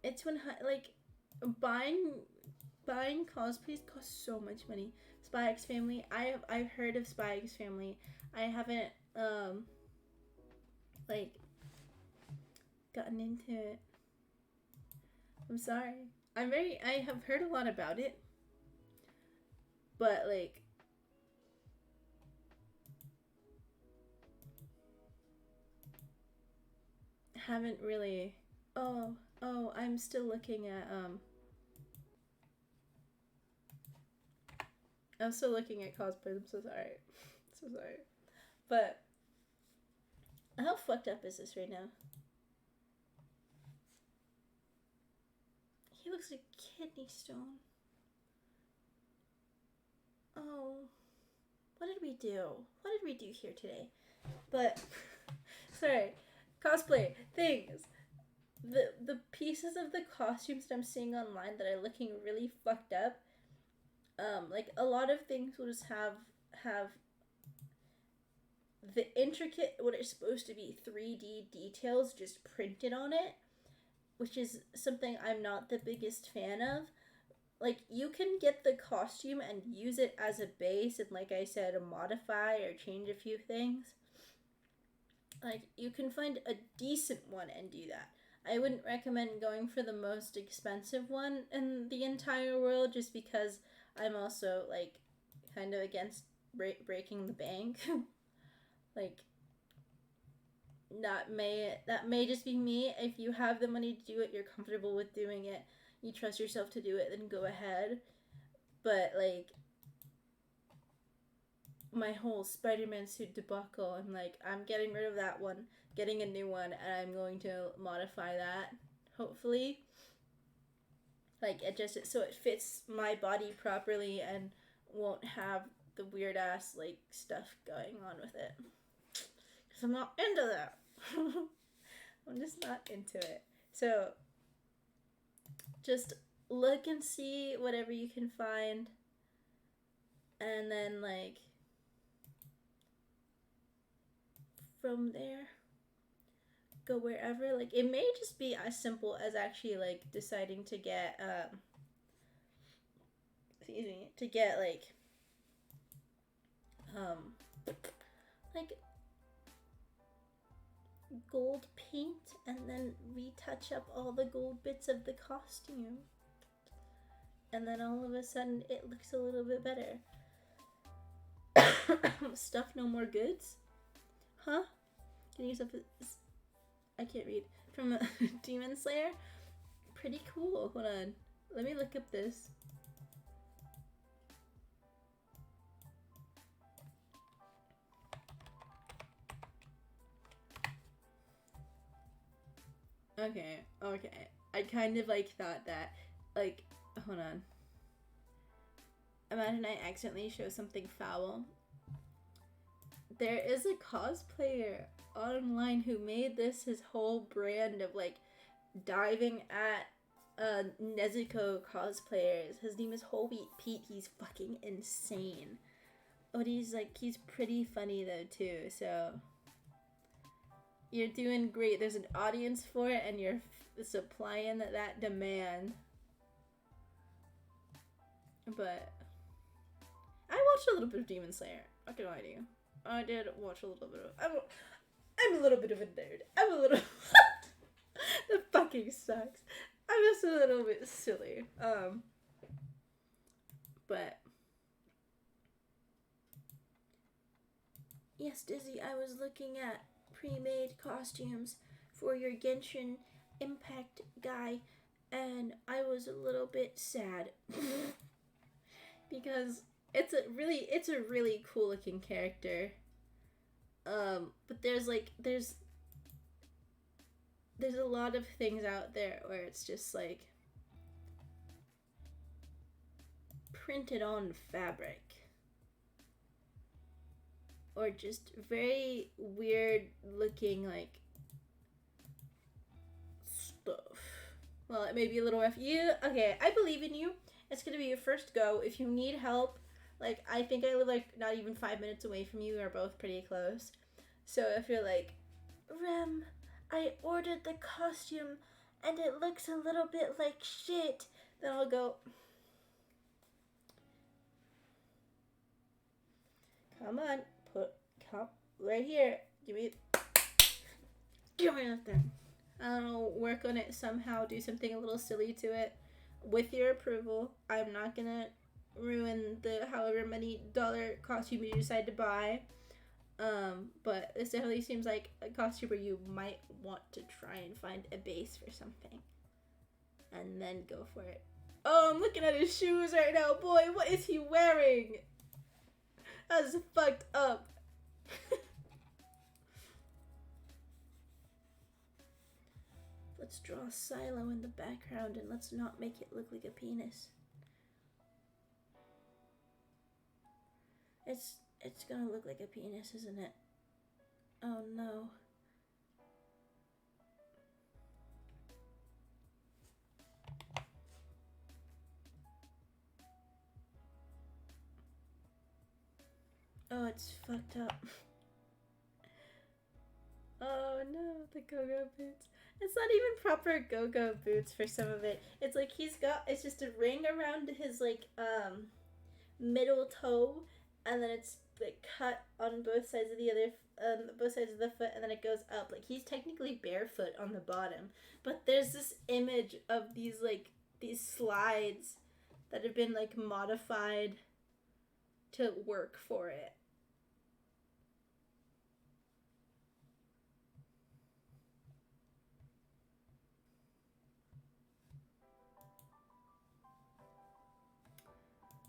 It's when, like, buying cosplays costs so much money. Spy X Family. I've heard of Spy X Family. I haven't, like, gotten into it. I'm sorry. I have heard a lot about it. But, like, haven't really. Oh, I'm still looking at, I'm still looking at cosplays. I'm so sorry. So sorry. But, how fucked up is this right now? He looks like kidney stone. Oh, what did we do? What did we do here today? But, sorry, cosplay things. The pieces of the costumes that I'm seeing online that are looking really fucked up. Like a lot of things will just have the intricate, what is supposed to be 3D details just printed on it, which is something I'm not the biggest fan of. Like, you can get the costume and use it as a base and, like I said, modify or change a few things. Like, you can find a decent one and do that. I wouldn't recommend going for the most expensive one in the entire world, just because I'm also, like, kind of against breaking the bank. Like, that may just be me. If you have the money to do it, you're comfortable with doing it, you trust yourself to do it, then go ahead. But, like, my whole Spider-Man suit debacle, I'm like, I'm getting rid of that one, getting a new one, and I'm going to modify that, hopefully. Like, so it fits my body properly and won't have the weird ass, like, stuff going on with it. Because I'm not into that. I'm just not into it. So, just look and see whatever you can find. And then, like, from there, go wherever. Like, it may just be as simple as actually, like, deciding to get, like, gold paint and then retouch up all the gold bits of the costume. and then all of a sudden it looks a little bit better. Stuff no more goods? Huh? Can you stuff? I can't read. From Demon Slayer? Pretty cool. Hold on. Let me look up this. Okay. I kind of like thought that, like, hold on. Imagine I accidentally show something foul. There is a cosplayer online who made this his whole brand of, like, diving at Nezuko cosplayers. His name is Holy Pete. He's fucking insane. But he's pretty funny though too, so you're doing great. There's an audience for it and you're supplying that demand. But I watched a little bit of Demon Slayer. Not gonna lie to you. I did watch a little bit of. I'm a little bit of a nerd. I'm a little. That fucking sucks. I'm just a little bit silly. But yes, Dizzy, I was looking at pre-made costumes for your Genshin Impact guy, and I was a little bit sad because it's a really cool looking character. But there's a lot of things out there where it's just like printed on fabric or just very weird looking like stuff. Well, it may be a little rough. Okay, I believe in you. It's gonna be your first go. If you need help, like, I think I live like not even 5 minutes away from you. We're both pretty close. So if you're like, Rem, I ordered the costume and it looks a little bit like shit, then I'll go, come on, come right here. Give me that thing. I'll work on it somehow, do something a little silly to it with your approval. I'm not gonna ruin the however many dollar costume you decide to buy. But this definitely seems like a costume where you might want to try and find a base for something. And then go for it. Oh, I'm looking at his shoes right now. Boy, what is he wearing? That's fucked up. Let's draw Silo in the background and let's not make it look like a penis. It's gonna look like a penis, isn't it? Oh no. Oh, it's fucked up. Oh no, the go-go boots. It's not even proper go-go boots for some of it. It's like it's just a ring around his like middle toe, and then it's like cut on both sides of both sides of the foot, and then it goes up. Like, he's technically barefoot on the bottom, but there's this image of these slides that have been like modified to work for it.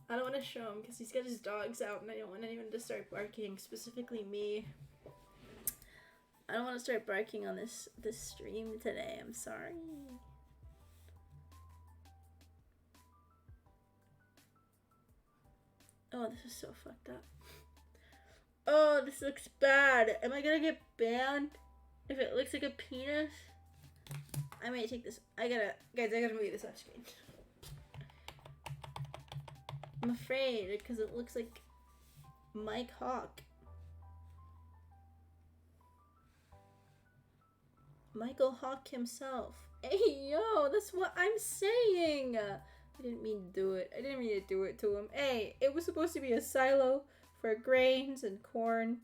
I don't want to show him because he's got his dogs out and I don't want anyone to start barking, specifically me. I don't want to start barking on this stream today. I'm sorry. Oh, this is so fucked up. Oh, this looks bad. Am I gonna get banned if it looks like a penis? I might take this. I gotta move this off screen. I'm afraid because it looks like Mike Hawk. Michael Hawk himself. Hey, yo, that's what I'm saying. I didn't mean to do it. I didn't mean to do it to him. Hey, it was supposed to be a silo for grains and corn.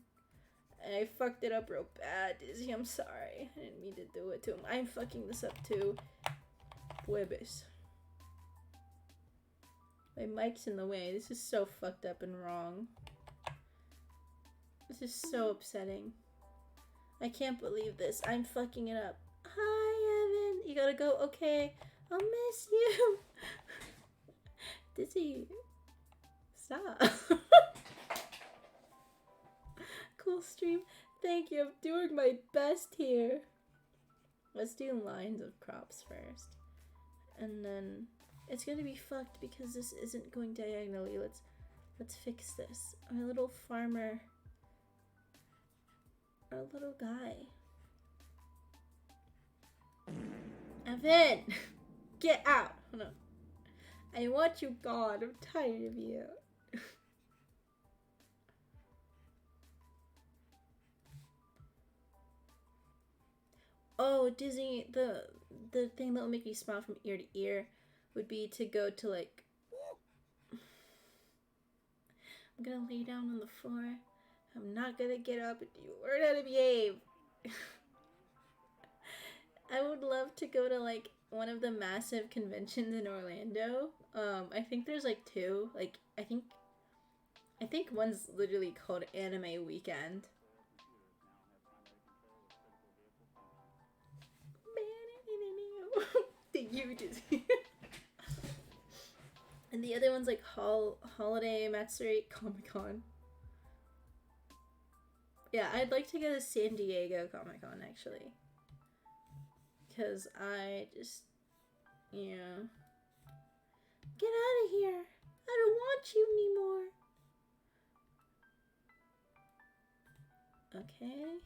And I fucked it up real bad, Dizzy. I'm sorry. I didn't mean to do it to him. I'm fucking this up too. Huevos. My mic's in the way. This is so fucked up and wrong. This is so upsetting. I can't believe this. I'm fucking it up. Hi, Evan. You gotta go. Okay. I'll miss you. Dizzy. Stop. Cool stream. Thank you. I'm doing my best here. Let's do lines of crops first. And then it's gonna be fucked because this isn't going diagonally. Let's fix this. Our little farmer. Our little guy. Evan! Get out! Hold on. I want you gone. I'm tired of you. Oh, Disney, the thing that will make me smile from ear to ear would be to go to like... I'm gonna lay down on the floor. I'm not gonna get up until you learn how to behave. I would love to go to like one of the massive conventions in Orlando. I think there's like two. Like I think one's literally called Anime Weekend. Thank you, Disney. And the other one's like Holiday Matsuri Comic Con. Yeah, I'd like to go to San Diego Comic Con actually. Because I just, you know. Get out of here. I don't want you anymore. Okay.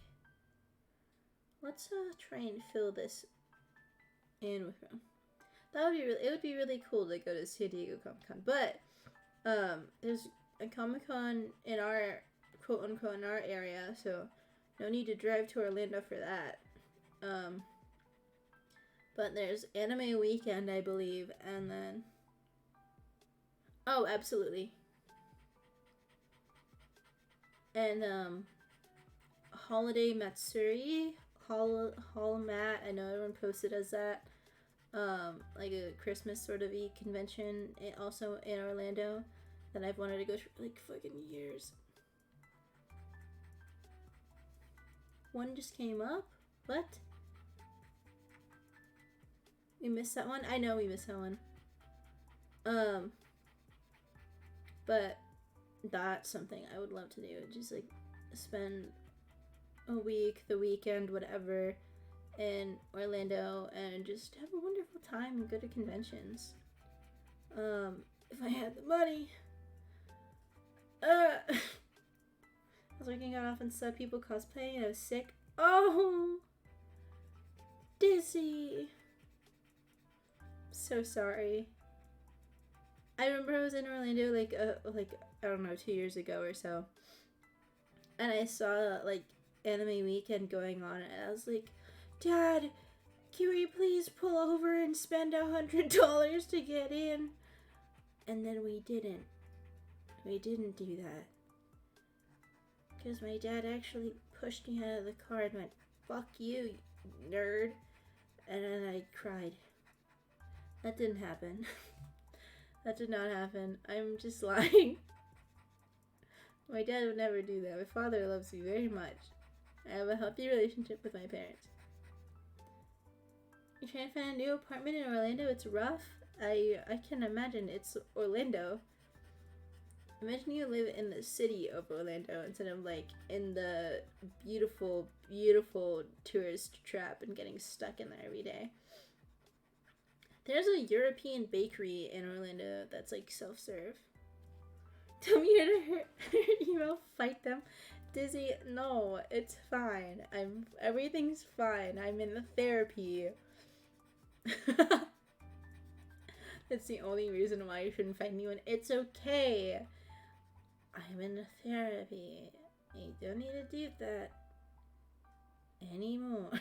Let's try and fill this in with them. That would be it would be really cool to go to San Diego Comic Con. But there's a Comic Con in our quote unquote in our area, so no need to drive to Orlando for that. But there's Anime Weekend, I believe, and then oh, absolutely. And Holiday Matsuri, Hall Mat, I know everyone posted as that. Like a Christmas sort of convention, also in Orlando, that I've wanted to go to for like fucking years. One just came up? What? We missed that one? I know we missed that one. But that's something I would love to do. Just like spend a week, the weekend, whatever, in Orlando and just have a wonderful time and go to conventions. If I had the money. I was working out often saw people cosplaying and I was sick. Oh! Dizzy! So sorry. I remember I was in Orlando like I don't know, 2 years ago or so. And I saw like Anime Weekend going on and I was like, Dad, can we please pull over and spend $100 to get in? And then we didn't. We didn't do that. Because my dad actually pushed me out of the car and went, fuck you, nerd. And then I cried. That didn't happen. That did not happen. I'm just lying. My dad would never do that. My father loves me very much. I have a healthy relationship with my parents. You're trying to find a new apartment in Orlando? It's rough. I can imagine. It's Orlando. Imagine you live in the city of Orlando instead of like in the beautiful, beautiful tourist trap and getting stuck in there every day. There's a European bakery in Orlando that's like self-serve. Tell me to hurt email, fight them. Dizzy, no, it's fine. Everything's fine. I'm in the therapy. That's the only reason why you shouldn't fight anyone. It's okay. I'm in the therapy. You don't need to do that anymore.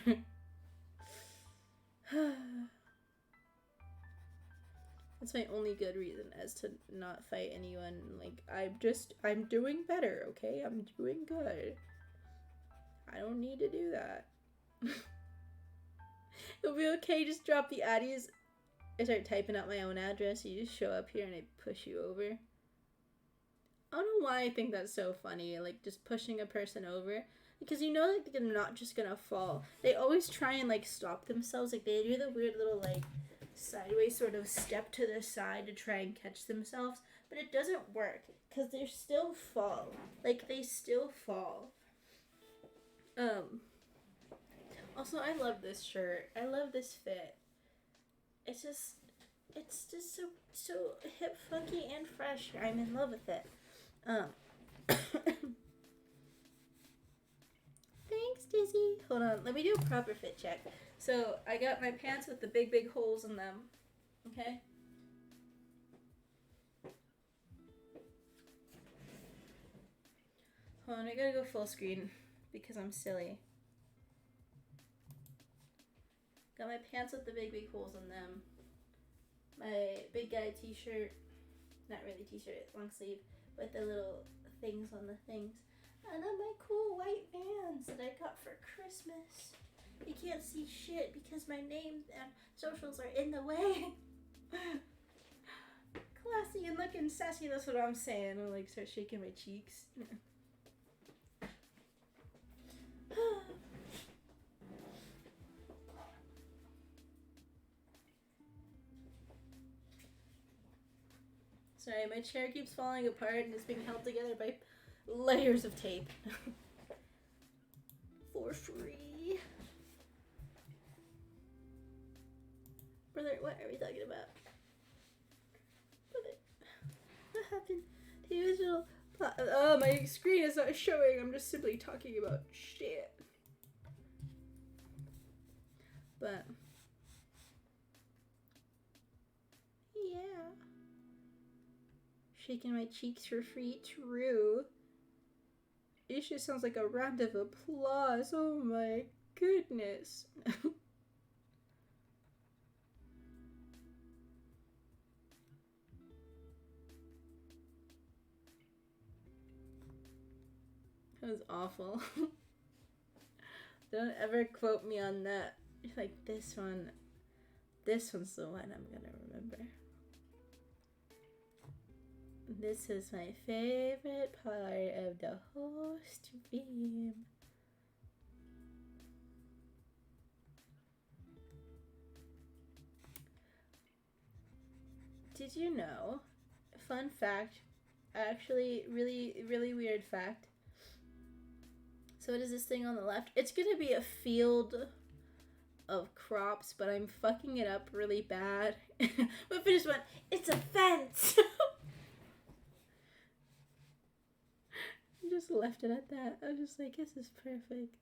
That's my only good reason as to not fight anyone. Like, I'm doing better, okay? I'm doing good. I don't need to do that. It'll be okay, just drop the addies. I start typing out my own address, you just show up here and I push you over. I don't know why I think that's so funny, like just pushing a person over. Because you know like they're not just gonna fall. They always try and like stop themselves. Like they do the weird little like sideways sort of step to the side to try and catch themselves. But it doesn't work. Because they still fall. Like they still fall. Also I love this shirt. I love this fit. It's just so hip, funky, and fresh. I'm in love with it. Thanks, Dizzy. Hold on, let me do a proper fit check. So I got my pants with the big holes in them. Okay. Hold on, I gotta go full screen because I'm silly. Got my pants with the big holes in them. My big guy t-shirt, not really t-shirt, long sleeve, with the little things on the things. And then my cool white Vans that I got for Christmas. You can't see shit because my name and socials are in the way. Classy and looking sassy, that's what I'm saying. I like start shaking my cheeks. Sorry, my chair keeps falling apart and it's being held together by layers of tape. For free. Brother, what are we talking about? Brother, what happened to your original plot? Oh, my screen is not showing. I'm just simply talking about shit. But yeah. Shaking my cheeks for free, true. It just sounds like a round of applause. Oh my goodness. That was awful. Don't ever quote me on that. Like this one's the one I'm gonna remember. This is my favorite part of the whole stream. Did you know? Fun fact. Actually, really weird fact. So what is this thing on the left? It's gonna be a field of crops, but I'm fucking it up really bad. But I just went, it's a fence! Just left it at that. I was just like, this is perfect.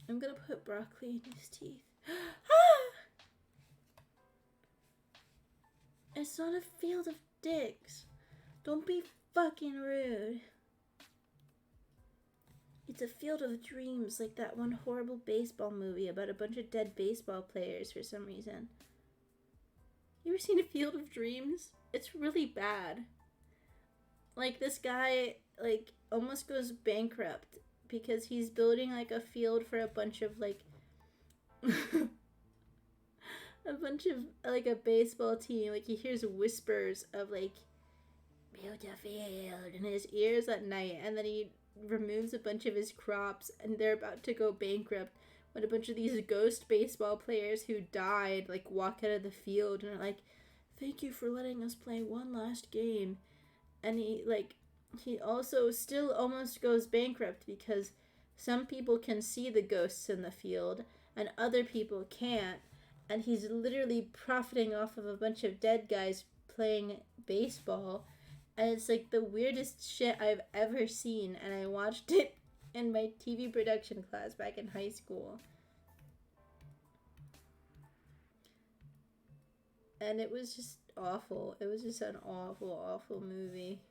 I'm gonna put broccoli in his teeth. It's not a field of dicks. Don't be fucking rude. It's a field of dreams, like that one horrible baseball movie about a bunch of dead baseball players for some reason. You ever seen a Field of Dreams? It's really bad. Like, this guy, like, almost goes bankrupt because he's building, like, a field for a bunch of, like, a bunch of, like, a baseball team. Like, he hears whispers of, like, build a field in his ears at night, and then he removes a bunch of his crops, and they're about to go bankrupt. When a bunch of these ghost baseball players who died, like, walk out of the field and are like, thank you for letting us play one last game. And he also still almost goes bankrupt because some people can see the ghosts in the field and other people can't. And he's literally profiting off of a bunch of dead guys playing baseball. And it's, like, the weirdest shit I've ever seen. And I watched it in my TV production class back in high school. And it was just awful. It was just an awful movie.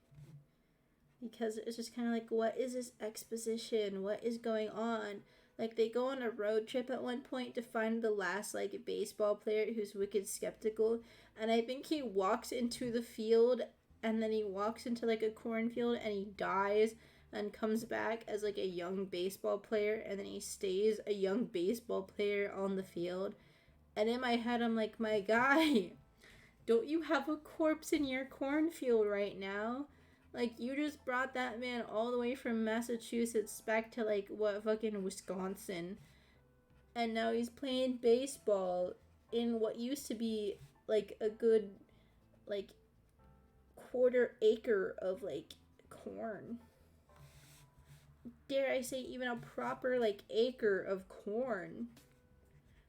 Because it's just kind of like, what is this exposition? What is going on? Like, they go on a road trip at one point to find the last, like, baseball player who's wicked skeptical. And I think he walks into the field, and then he walks into, like, a cornfield, and he dies. and comes back as like a young baseball player, and then he stays a young baseball player on the field. And in my head, I'm like, my guy, don't you have a corpse in your cornfield right now? Like, you just brought that man all the way from Massachusetts back to, like, what, fucking Wisconsin. And now he's playing baseball in what used to be, like, a good, like, quarter acre of, like, corn. Dare I say, even a proper, like, acre of corn.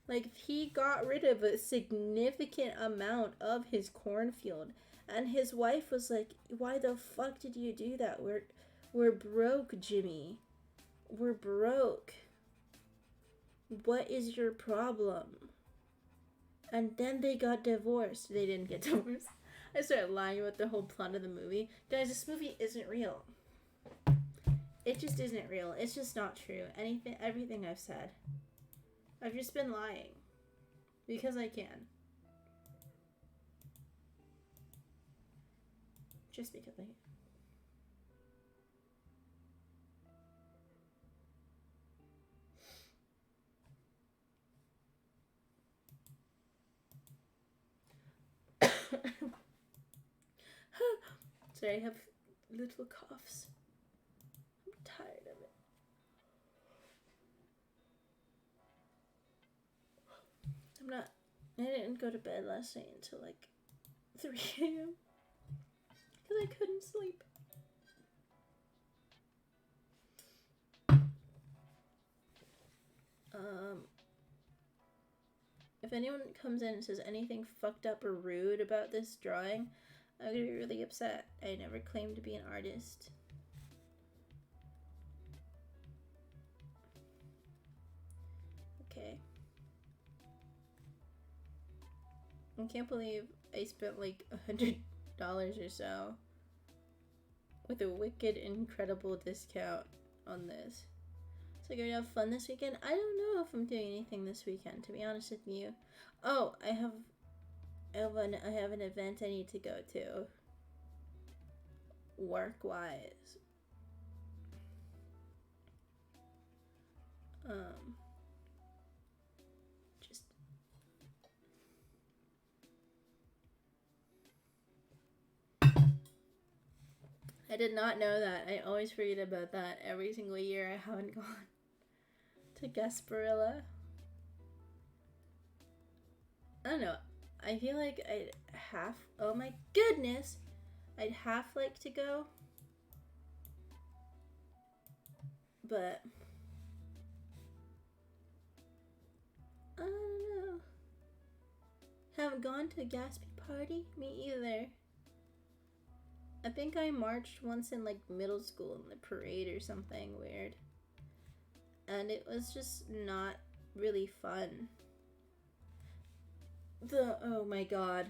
Like, he got rid of a significant amount of his cornfield. And his wife was like, why the fuck did you do that? We're broke, Jimmy. We're broke. What is your problem? And then they got divorced. They didn't get divorced. I started lying about the whole plot of the movie. Guys, this movie isn't real. It just isn't real. It's just not true. Everything I've said. I've just been lying. Because I can. Just because I can. Sorry, I have little coughs. I'm tired of it. I didn't go to bed last night until like 3 a.m. because I couldn't sleep. If anyone comes in and says anything fucked up or rude about this drawing, I'm gonna be really upset. I never claimed to be an artist. Okay. I can't believe I spent like $100 or so with a wicked incredible discount on this. So you're gonna have fun this weekend? I don't know if I'm doing anything this weekend, to be honest with you. Oh, I have an event I need to go to. Work-wise. Just I did not know that. I always forget about that every single year I haven't gone to Gasparilla. I don't know. I feel like oh my goodness, I'd half like to go, but I don't know. Haven't gone to a Gatsby party? Me either. I think I marched once in like middle school in the parade or something weird. And it was just not really fun. Oh my god.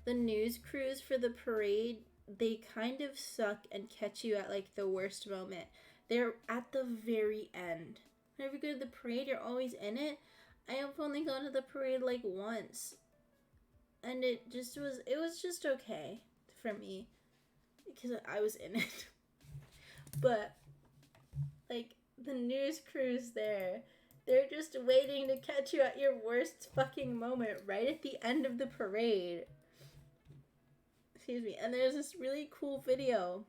The news crews for the parade, they kind of suck and catch you at like the worst moment. They're at the very end. Whenever you go to the parade, you're always in it. I have only gone to the parade like once. And it was just okay for me. Because I was in it. But, like, the news crews there, they're just waiting to catch you at your worst fucking moment right at the end of the parade. Excuse me. And there's this really cool video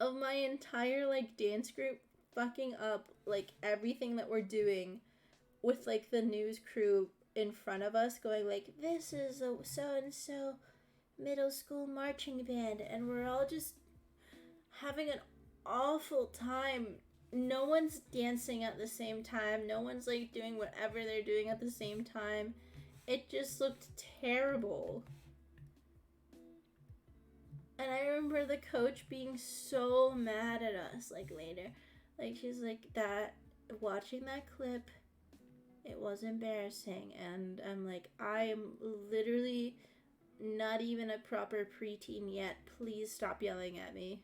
of my entire, like, dance group fucking up, like, everything that we're doing with, like, the news crew in front of us going, like, this is a so-and-so middle school marching band, and we're all just having an awful time. No one's dancing at the same time. No one's, like, doing whatever they're doing at the same time. It just looked terrible. And I remember the coach being so mad at us, like, later. Like, she's like, watching that clip, it was embarrassing. And I'm like, I am literally not even a proper preteen yet. Please stop yelling at me.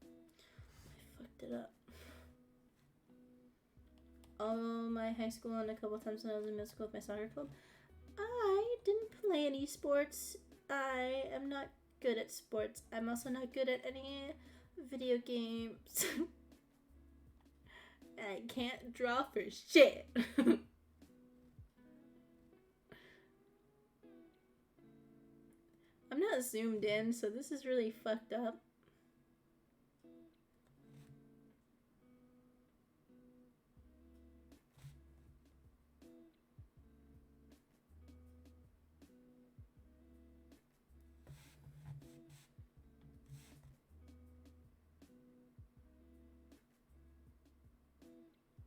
I fucked it up. All my high school and a couple times when I was in middle school with my soccer club, I didn't play any sports. I am not good at sports. I'm also not good at any video games. I can't draw for shit. I'm not zoomed in, so this is really fucked up.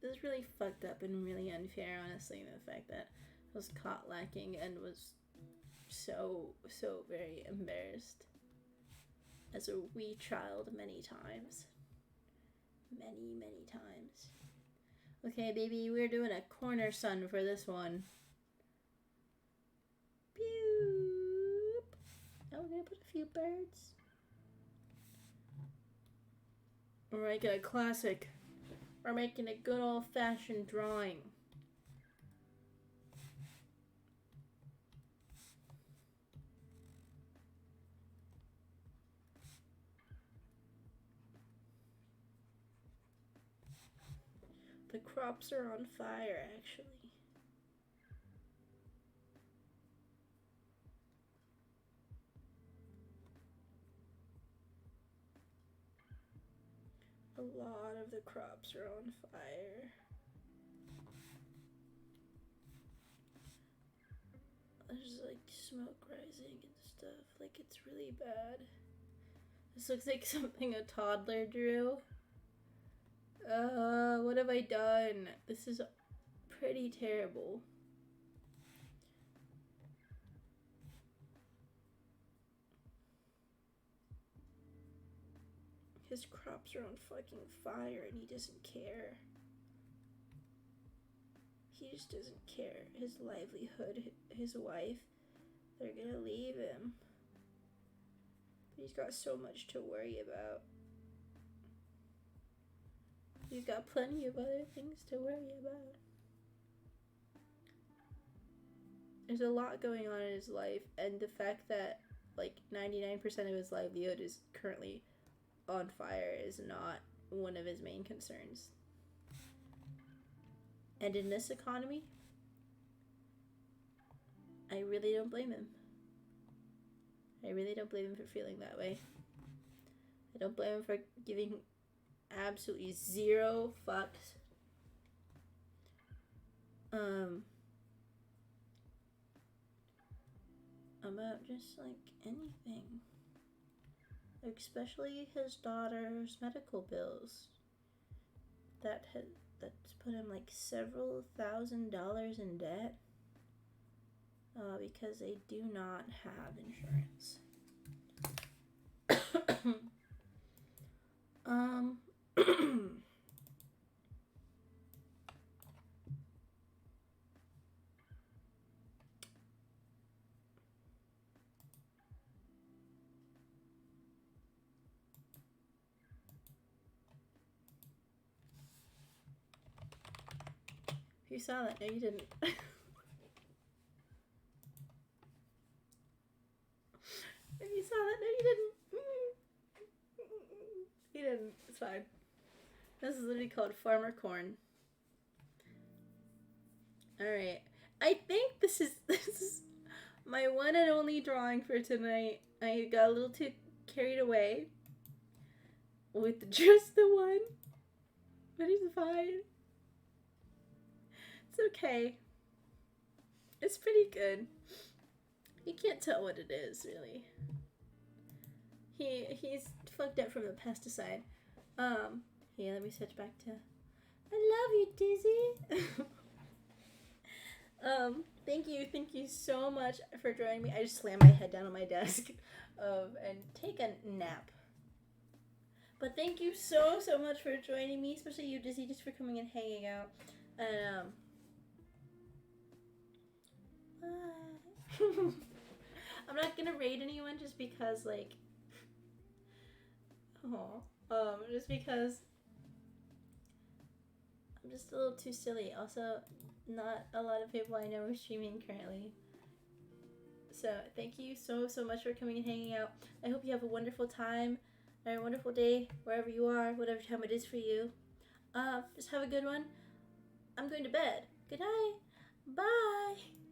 This is really fucked up and really unfair, honestly, the fact that I was caught lacking and was so very embarrassed as a wee child many times. Many times. Okay, baby, we're doing a corner sun for this one. Boop. Oh, we're gonna put a few birds. We're making a classic. We're making a good old-fashioned drawing. The crops are on fire, actually. A lot of the crops are on fire. There's like smoke rising and stuff. Like, it's really bad. This looks like something a toddler drew. What have I done? This is pretty terrible. His crops are on fucking fire and he doesn't care. He just doesn't care. His livelihood, his wife, they're gonna leave him. But he's got so much to worry about. He's got plenty of other things to worry about. There's a lot going on in his life, and the fact that like 99% of his livelihood is currently on fire is not one of his main concerns. And in this economy, I really don't blame him. I really don't blame him for feeling that way. I don't blame him for giving absolutely zero fucks. About just like anything. Especially his daughter's medical bills. That's put him like several $1,000s in debt. Because they do not have insurance. You saw that? No, you didn't. If you saw that, no, you didn't. You didn't. It's fine. This is literally called Farmer Corn. Alright. I think this is my one and only drawing for tonight. I got a little too carried away with just the one. But it's fine. It's okay. It's pretty good. You can't tell what it is, really. He's fucked up from the pesticide. Yeah, let me switch back to I love you, Dizzy. Thank you so much for joining me. I just slammed my head down on my desk and take a nap. But thank you so much for joining me, especially you, Dizzy, just for coming and hanging out. And I'm not gonna raid anyone just because, like, just because I'm just a little too silly. Also, not a lot of people I know are streaming currently, So thank you so much for coming and hanging out. I hope you have a wonderful time or a wonderful day wherever you are, whatever time it is for you. Just have a good one. I'm going to bed. Good night. Bye.